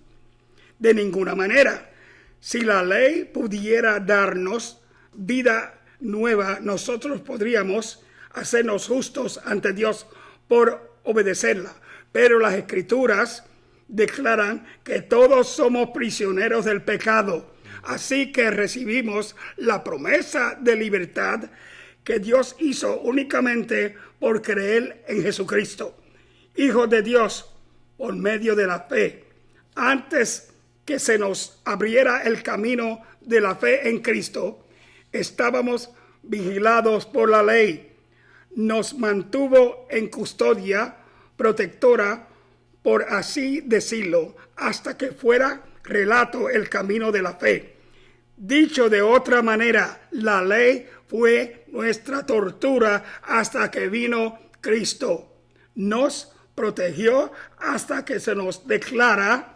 de ninguna manera. Si la ley pudiera darnos vida nueva, nosotros podríamos hacernos justos ante Dios por obedecerla. Pero las Escrituras declaran que todos somos prisioneros del pecado. Así que recibimos la promesa de libertad que Dios hizo únicamente por creer en Jesucristo, Hijo de Dios, por medio de la fe. Antes que se nos abriera el camino de la fe en Cristo, estábamos vigilados por la ley. Nos mantuvo en custodia protectora, por así decirlo, hasta que fuera relato el camino de la fe. Dicho de otra manera, la ley fue nuestra tortura hasta que vino Cristo. Nos protegió hasta que se nos declara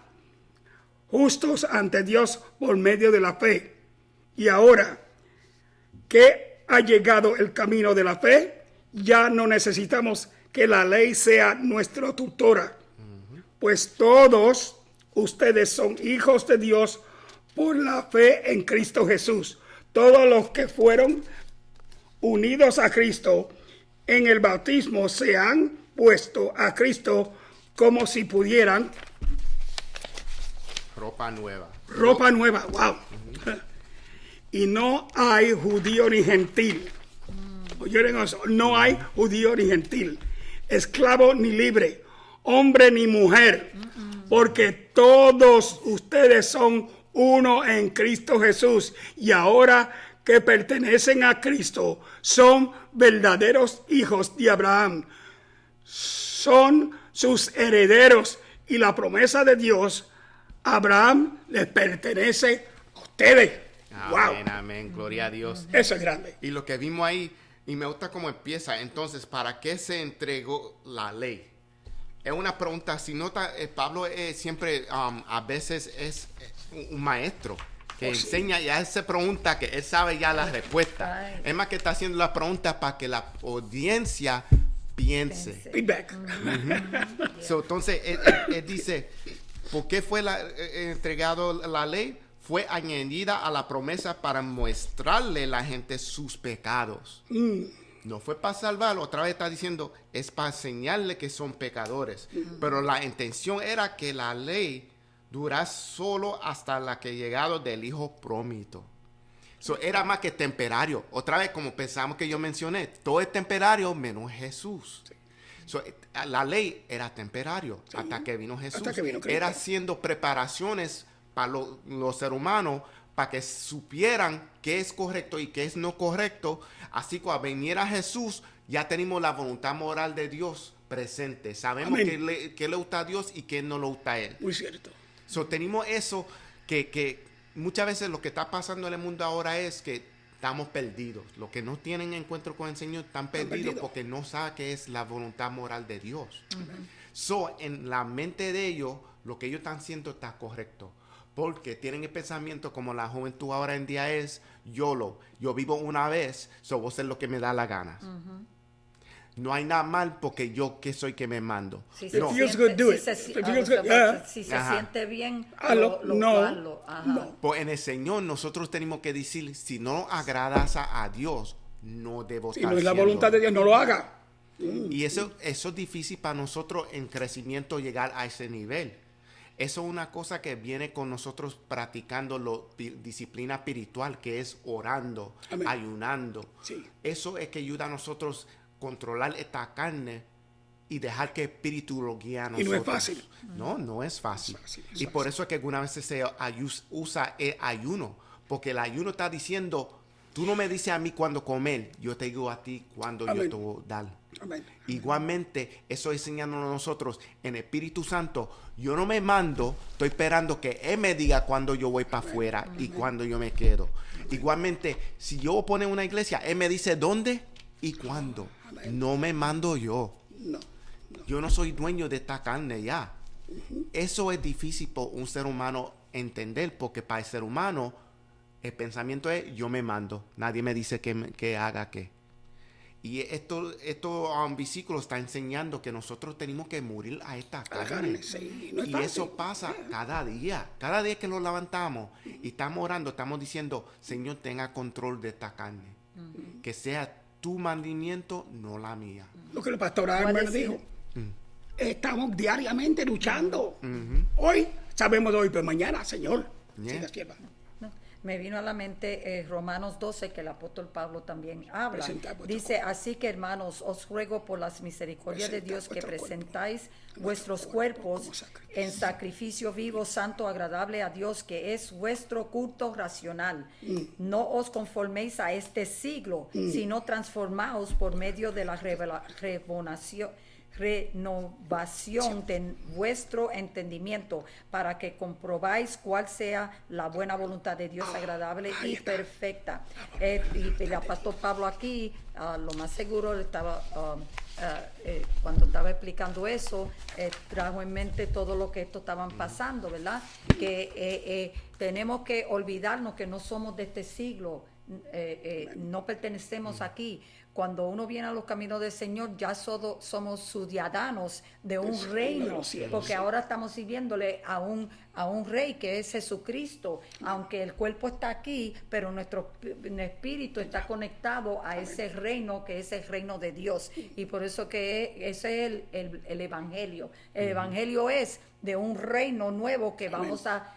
justos ante Dios por medio de la fe. Y ahora que ha llegado el camino de la fe, ya no necesitamos que la ley sea nuestra tutora, pues todos ustedes son hijos de Dios por la fe en Cristo Jesús. Todos los que fueron unidos a Cristo en el bautismo se han puesto a Cristo como si pudieran. Ropa nueva. Ropa nueva, wow. Y no hay judío ni gentil. ¿Oyeron eso? No hay judío ni gentil, esclavo ni libre, hombre ni mujer, porque todos ustedes son uno en Cristo Jesús, y ahora que pertenecen a Cristo son verdaderos hijos de Abraham, son sus herederos, y la promesa de Dios a Abraham les pertenece a ustedes. Amén, Wow. amén, gloria a Dios. Eso es grande. Y lo que vimos ahí, y me gusta cómo empieza. Entonces, ¿para qué se entregó la ley? Es una pregunta. Si nota, Pablo siempre, a veces es un maestro que enseña y hace preguntas que él sabe ya la respuesta. Ay. Es más que está haciendo la pregunta para que la audiencia piense. Feedback. So, entonces, él dice, ¿por qué fue entregado la ley? Fue añadida a la promesa para mostrarle a la gente sus pecados. No fue para salvarlo. Otra vez está diciendo, es para enseñarle que son pecadores. Pero la intención era que la ley durara solo hasta la que llegado del Hijo Prómito. So, era más que temporario. Otra vez, como pensamos que yo mencioné, todo es temporario menos Jesús. So, la ley era temporario hasta que vino Jesús. Hasta que vino Cristo. Era haciendo preparaciones para los seres humanos, para que supieran qué es correcto y qué es no correcto. Así que cuando viniera Jesús, ya tenemos la voluntad moral de Dios presente. Sabemos qué le gusta a Dios y qué no le gusta a Él. Muy cierto. So, tenemos eso que muchas veces lo que está pasando en el mundo ahora es que estamos perdidos. Los que no tienen encuentro con el Señor están perdidos porque no saben qué es la voluntad moral de Dios. So, en la mente de ellos, lo que ellos están haciendo está correcto. Porque tienen el pensamiento como la juventud ahora en día es, yo vivo una vez, so voy a hacer lo que me da la gana. No hay nada mal porque yo que soy que me mando. Si No. se Feels good, do it. siente, If it feels good, yeah. si se Ajá. siente bien, Hazlo. No. hazlo. Ajá. No. Pues en el Señor nosotros tenemos que decir, si no agradas a Dios, no debo Si estar no es la haciendo. voluntad de Dios, no lo haga. Y eso es difícil para nosotros en crecimiento llegar a ese nivel. Eso es una cosa que viene con nosotros practicando disciplina espiritual, que es orando, Amén. ayunando. Sí. Eso es que ayuda a nosotros controlar esta carne y dejar que el espíritu lo guíe a Y nosotros. no es fácil. No es fácil. Es Y por eso es que algunas veces se usa el ayuno, porque el ayuno está diciendo, tú no me dices a mí cuándo comer, yo te digo a ti cuándo Amén. yo te voy a dar. Amén. Igualmente, eso enseñándonos a nosotros en el Espíritu Santo. Yo no me mando, estoy esperando que Él me diga cuándo yo voy para afuera y cuándo yo me quedo. Igualmente, si yo pongo una iglesia, Él me dice dónde y cuándo. No me mando yo. No. Yo no soy dueño de esta carne ya. Eso es difícil para un ser humano entender, porque para el ser humano el pensamiento es yo me mando. Nadie me dice que haga qué. Y estos versículos están enseñando que nosotros tenemos que morir a esta A la carne. carne, sí. No es Y fácil. eso pasa cada día. Cada día que nos levantamos y estamos orando, estamos diciendo, Señor, tenga control de esta carne. Que sea tu mandamiento, no la mía. Lo que el pastor Arman decir- dijo. Estamos diariamente luchando. Hoy sabemos de hoy, pero mañana, Señor. Yeah. Siga, sierva. No. me vino a la mente Romanos 12, que el apóstol Pablo también habla. Dice, así que hermanos, os ruego por las misericordias de Dios que presentáis vuestros cuerpos en sacrificio vivo, santo, agradable a Dios, que es vuestro culto racional. No os conforméis a este siglo, sino transformaos por medio de la renovación de vuestro entendimiento, para que comprobáis cuál sea la buena voluntad de Dios, agradable y perfecta. Y el apóstol Pablo aquí, lo más seguro, estaba cuando estaba explicando eso, trajo en mente todo lo que esto estaban pasando, ¿verdad? Que tenemos que olvidarnos que no somos de este siglo, no pertenecemos aquí. Cuando uno viene a los caminos del Señor, ya somos ciudadanos de un reino, porque ahora estamos sirviéndole a un rey que es Jesucristo, aunque el cuerpo está aquí, pero nuestro espíritu está conectado a ese reino que es el reino de Dios. Y por eso que ese es el Evangelio. El Evangelio es de un reino nuevo que vamos a...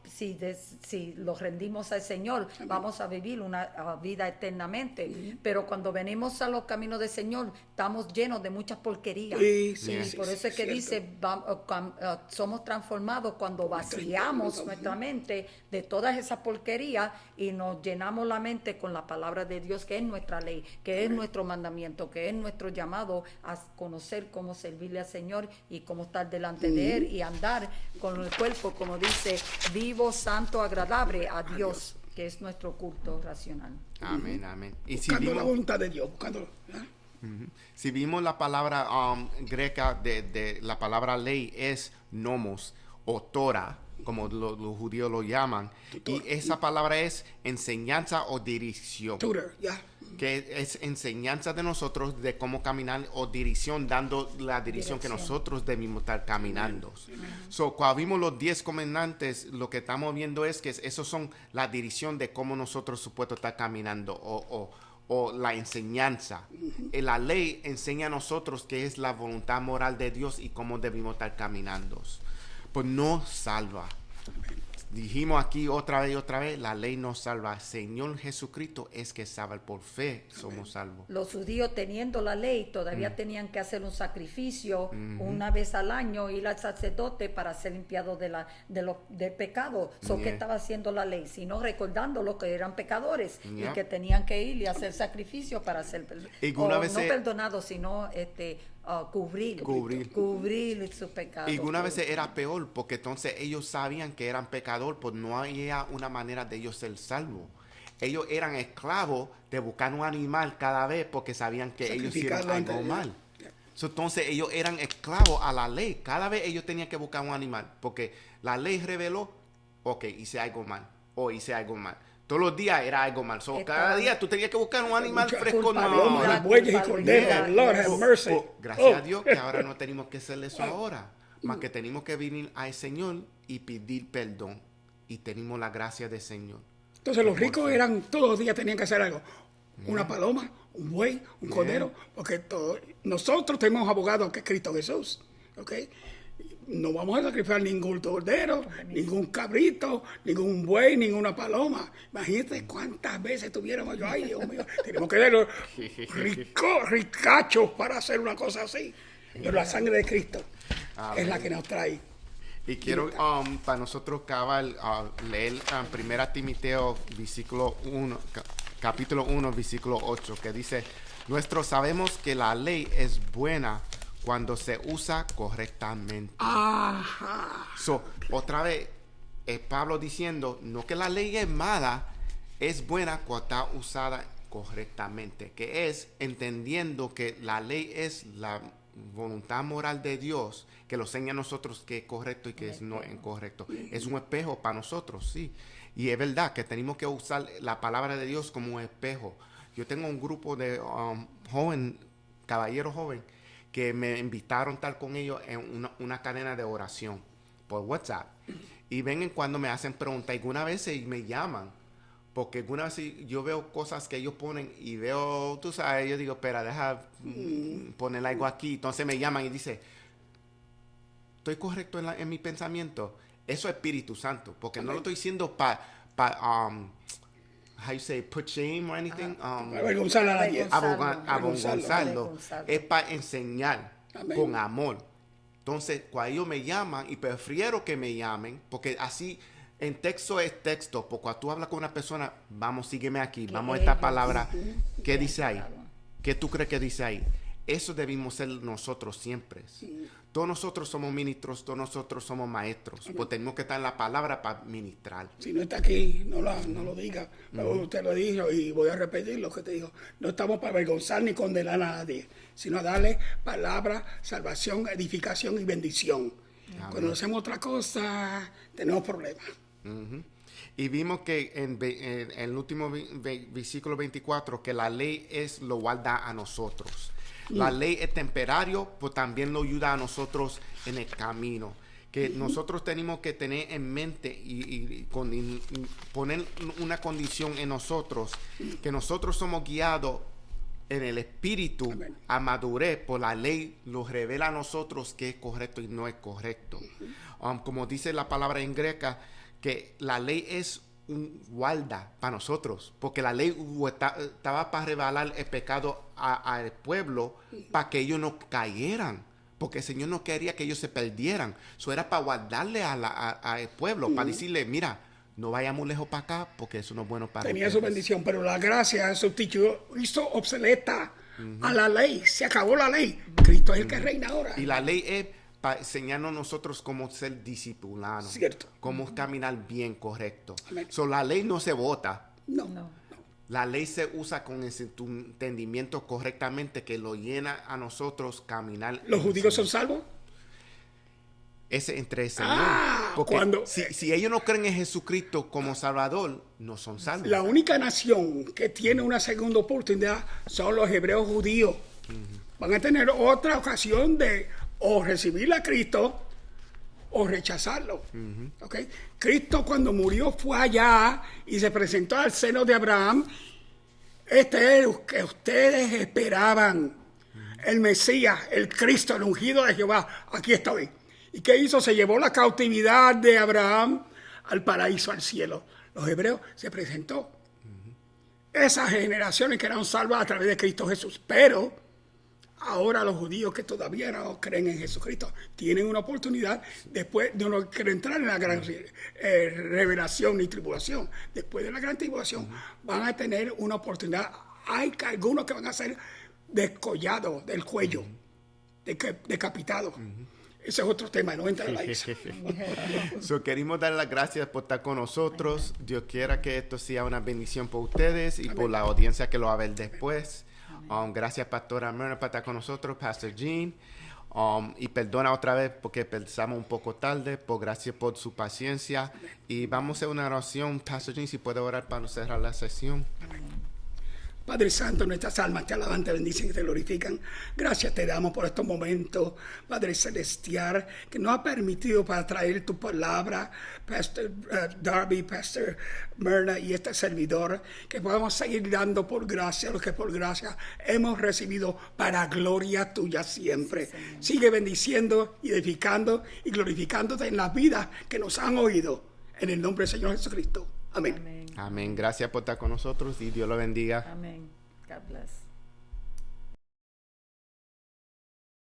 si lo rendimos al Señor, vamos a vivir una vida eternamente. Pero cuando venimos a los caminos del Señor, estamos llenos de muchas porquerías. Por eso es que dice, somos transformados cuando vaciamos nuestra mente de todas esas porquerías y nos llenamos la mente con la palabra de Dios, que es nuestra ley, que es nuestro mandamiento, que es nuestro llamado a conocer cómo servirle al Señor y cómo estar delante de Él y andar con el cuerpo, como dice, vivo, santo, agradable a Dios, que es nuestro culto racional. Amén, amén. Y buscando la voluntad de Dios, buscando... Si vimos la palabra greca de la palabra ley es nomos o Torah, como los judíos lo llaman, y esa palabra es enseñanza o dirección. Tutor, que es enseñanza de nosotros de cómo caminar o dirección, dando la dirección que nosotros debemos estar caminando. So, cuando vimos los 10 comandantes, lo que estamos viendo es que esos son la dirección de cómo nosotros supuesto estar caminando o la enseñanza. La ley enseña a nosotros qué es la voluntad moral de Dios y cómo debemos estar caminando. Pues no salva. Dijimos aquí otra vez, la ley nos salva. Señor Jesucristo es que salva, por fe somos salvos. Los judíos teniendo la ley todavía tenían que hacer un sacrificio una vez al año, ir al sacerdote para ser limpiado del pecado. ¿Qué estaba haciendo la ley? Sino recordando lo que eran pecadores y que tenían que ir y hacer sacrificio para ser perdonados, sino cubrir sus pecados. Y una vez era peor, porque entonces ellos sabían que eran pecadores, pues no había una manera de ellos ser salvos. Ellos eran esclavos de buscar un animal cada vez porque sabían que ellos hicieron algo mal. Entonces ellos eran esclavos a la ley. Cada vez ellos tenían que buscar un animal porque la ley reveló, ok, hice algo mal o hice algo mal. Todos los días era algo mal. Cada día tú tenías que buscar un animal fresco. Bueyes y corderos. Lord have mercy. Gracias a Dios que ahora no tenemos que hacer eso ahora. Más que tenemos que venir al Señor y pedir perdón. Y tenemos la gracia del Señor. Entonces los ricos todos los días tenían que hacer algo. Una paloma, un buey, un cordero. Porque nosotros tenemos abogados que es Cristo Jesús. ¿Ok? No vamos a sacrificar ningún cordero, ningún cabrito, ningún buey, ninguna paloma. Imagínate cuántas veces tuviéramos yo. Ay, Dios mío, tenemos que ser ricachos para hacer una cosa así. Pero la sangre de Cristo es la que nos trae. Y quiero para nosotros leer 1 Timoteo capítulo 1, versículo 8, que dice, nosotros sabemos que la ley es buena cuando se usa correctamente. Otra vez, Pablo diciendo, no que la ley es mala, es buena cuando está usada correctamente, que es entendiendo que la ley es la voluntad moral de Dios, que lo enseña a nosotros que es correcto y que es no incorrecto. Es un espejo para nosotros, sí. Y es verdad que tenemos que usar la palabra de Dios como un espejo. Yo tengo un grupo de caballeros jóvenes, que me invitaron a estar con ellos en una cadena de oración por WhatsApp. Y ven en cuando me hacen preguntas. Algunas veces me llaman. Porque algunas veces yo veo cosas que ellos ponen y veo, tú sabes, yo digo, espera, deja poner algo aquí. Entonces me llaman y dice, ¿estoy correcto en mi pensamiento? Eso es Espíritu Santo. Porque no lo estoy diciendo para how you say, put shame or anything? Avergonzar a nadie. Avergonzarlo. Es para enseñar. Amén. Con amor. Entonces, cuando ellos me llaman, y prefiero que me llamen, porque así en texto es texto, porque cuando tú hablas con una persona, vamos, sígueme aquí, vamos a esta palabra, ¿qué dice ahí? ¿Qué tú crees que dice ahí? Eso debemos ser nosotros siempre. Sí. Todos nosotros somos ministros, todos nosotros somos maestros, pues tenemos que estar en la palabra para ministrar. Si no está aquí, no lo diga. Usted lo dijo y voy a repetir lo que te dijo. No estamos para avergonzar ni condenar a nadie, sino darle palabra, salvación, edificación y bendición. Amén. Cuando hacemos otra cosa, tenemos problemas. Y vimos que en el último versículo 24, que la ley lo guarda a nosotros. La ley es temporario, pues también lo ayuda a nosotros en el camino. Que nosotros tenemos que tener en mente y poner una condición en nosotros, que nosotros somos guiados en el espíritu. Amén. A madurez, por la ley nos revela a nosotros qué es correcto y no es correcto. Como dice la palabra en greca, que la ley es un guarda para nosotros, porque la ley estaba para revelar el pecado al pueblo, para que ellos no cayeran, porque el Señor no quería que ellos se perdieran. Eso era para guardarle al pueblo, para decirle, mira, no vayamos lejos para acá, porque eso no es bueno para tenía ustedes. Su bendición, pero la gracia sustituyó, hizo obsoleta a la ley, se acabó la ley. Cristo es el que reina ahora. Y la ley es para enseñarnos nosotros cómo ser disciplinados, cierto, cómo caminar bien, correcto. So, la ley no se vota. No. La ley se usa con ese entendimiento correctamente, que lo llena a nosotros caminar. ¿Los judíos son salvos? Ese entre el Señor. Porque si ellos no creen en Jesucristo como Salvador, no son salvos. La única nación que tiene una segunda oportunidad son los hebreos judíos. Van a tener otra ocasión de o recibir a Cristo o rechazarlo. ¿Okay? Cristo cuando murió fue allá y se presentó al seno de Abraham. Este es el que ustedes esperaban. El Mesías, el Cristo, el ungido de Jehová. Aquí estoy. ¿Y qué hizo? Se llevó la cautividad de Abraham al paraíso, al cielo. Los hebreos se presentó. Esas generaciones que eran salvas a través de Cristo Jesús. Pero ahora los judíos que todavía no creen en Jesucristo tienen una oportunidad después de no querer entrar en la gran revelación y tribulación. Después de la gran tribulación van a tener una oportunidad. Hay algunos que van a ser descollados del cuello, decapitados. Ese es otro tema, no entra en la isla. Queremos dar las gracias por estar con nosotros. Dios quiera que esto sea una bendición por ustedes y por la audiencia que lo va a ver después. Gracias, Pastora Myrna, por estar con nosotros, Pastor Gene. Y perdona otra vez porque empezamos un poco tarde, gracias por su paciencia. Y vamos a hacer una oración. Pastor Gene, si puede orar para cerrar la sesión. Padre Santo, nuestras almas te alaban, te bendicen y te glorifican. Gracias te damos por estos momentos, Padre Celestial, que nos ha permitido para traer tu palabra, Pastor Darby, Pastor Myrna y este servidor, que podamos seguir dando por gracia lo que por gracia hemos recibido para gloria tuya siempre. Sí, sigue bendiciendo, edificando y glorificándote en las vidas que nos han oído. En el nombre del Señor Jesucristo. Amén. Amén. Gracias por estar con nosotros y Dios lo bendiga. Amén. God bless.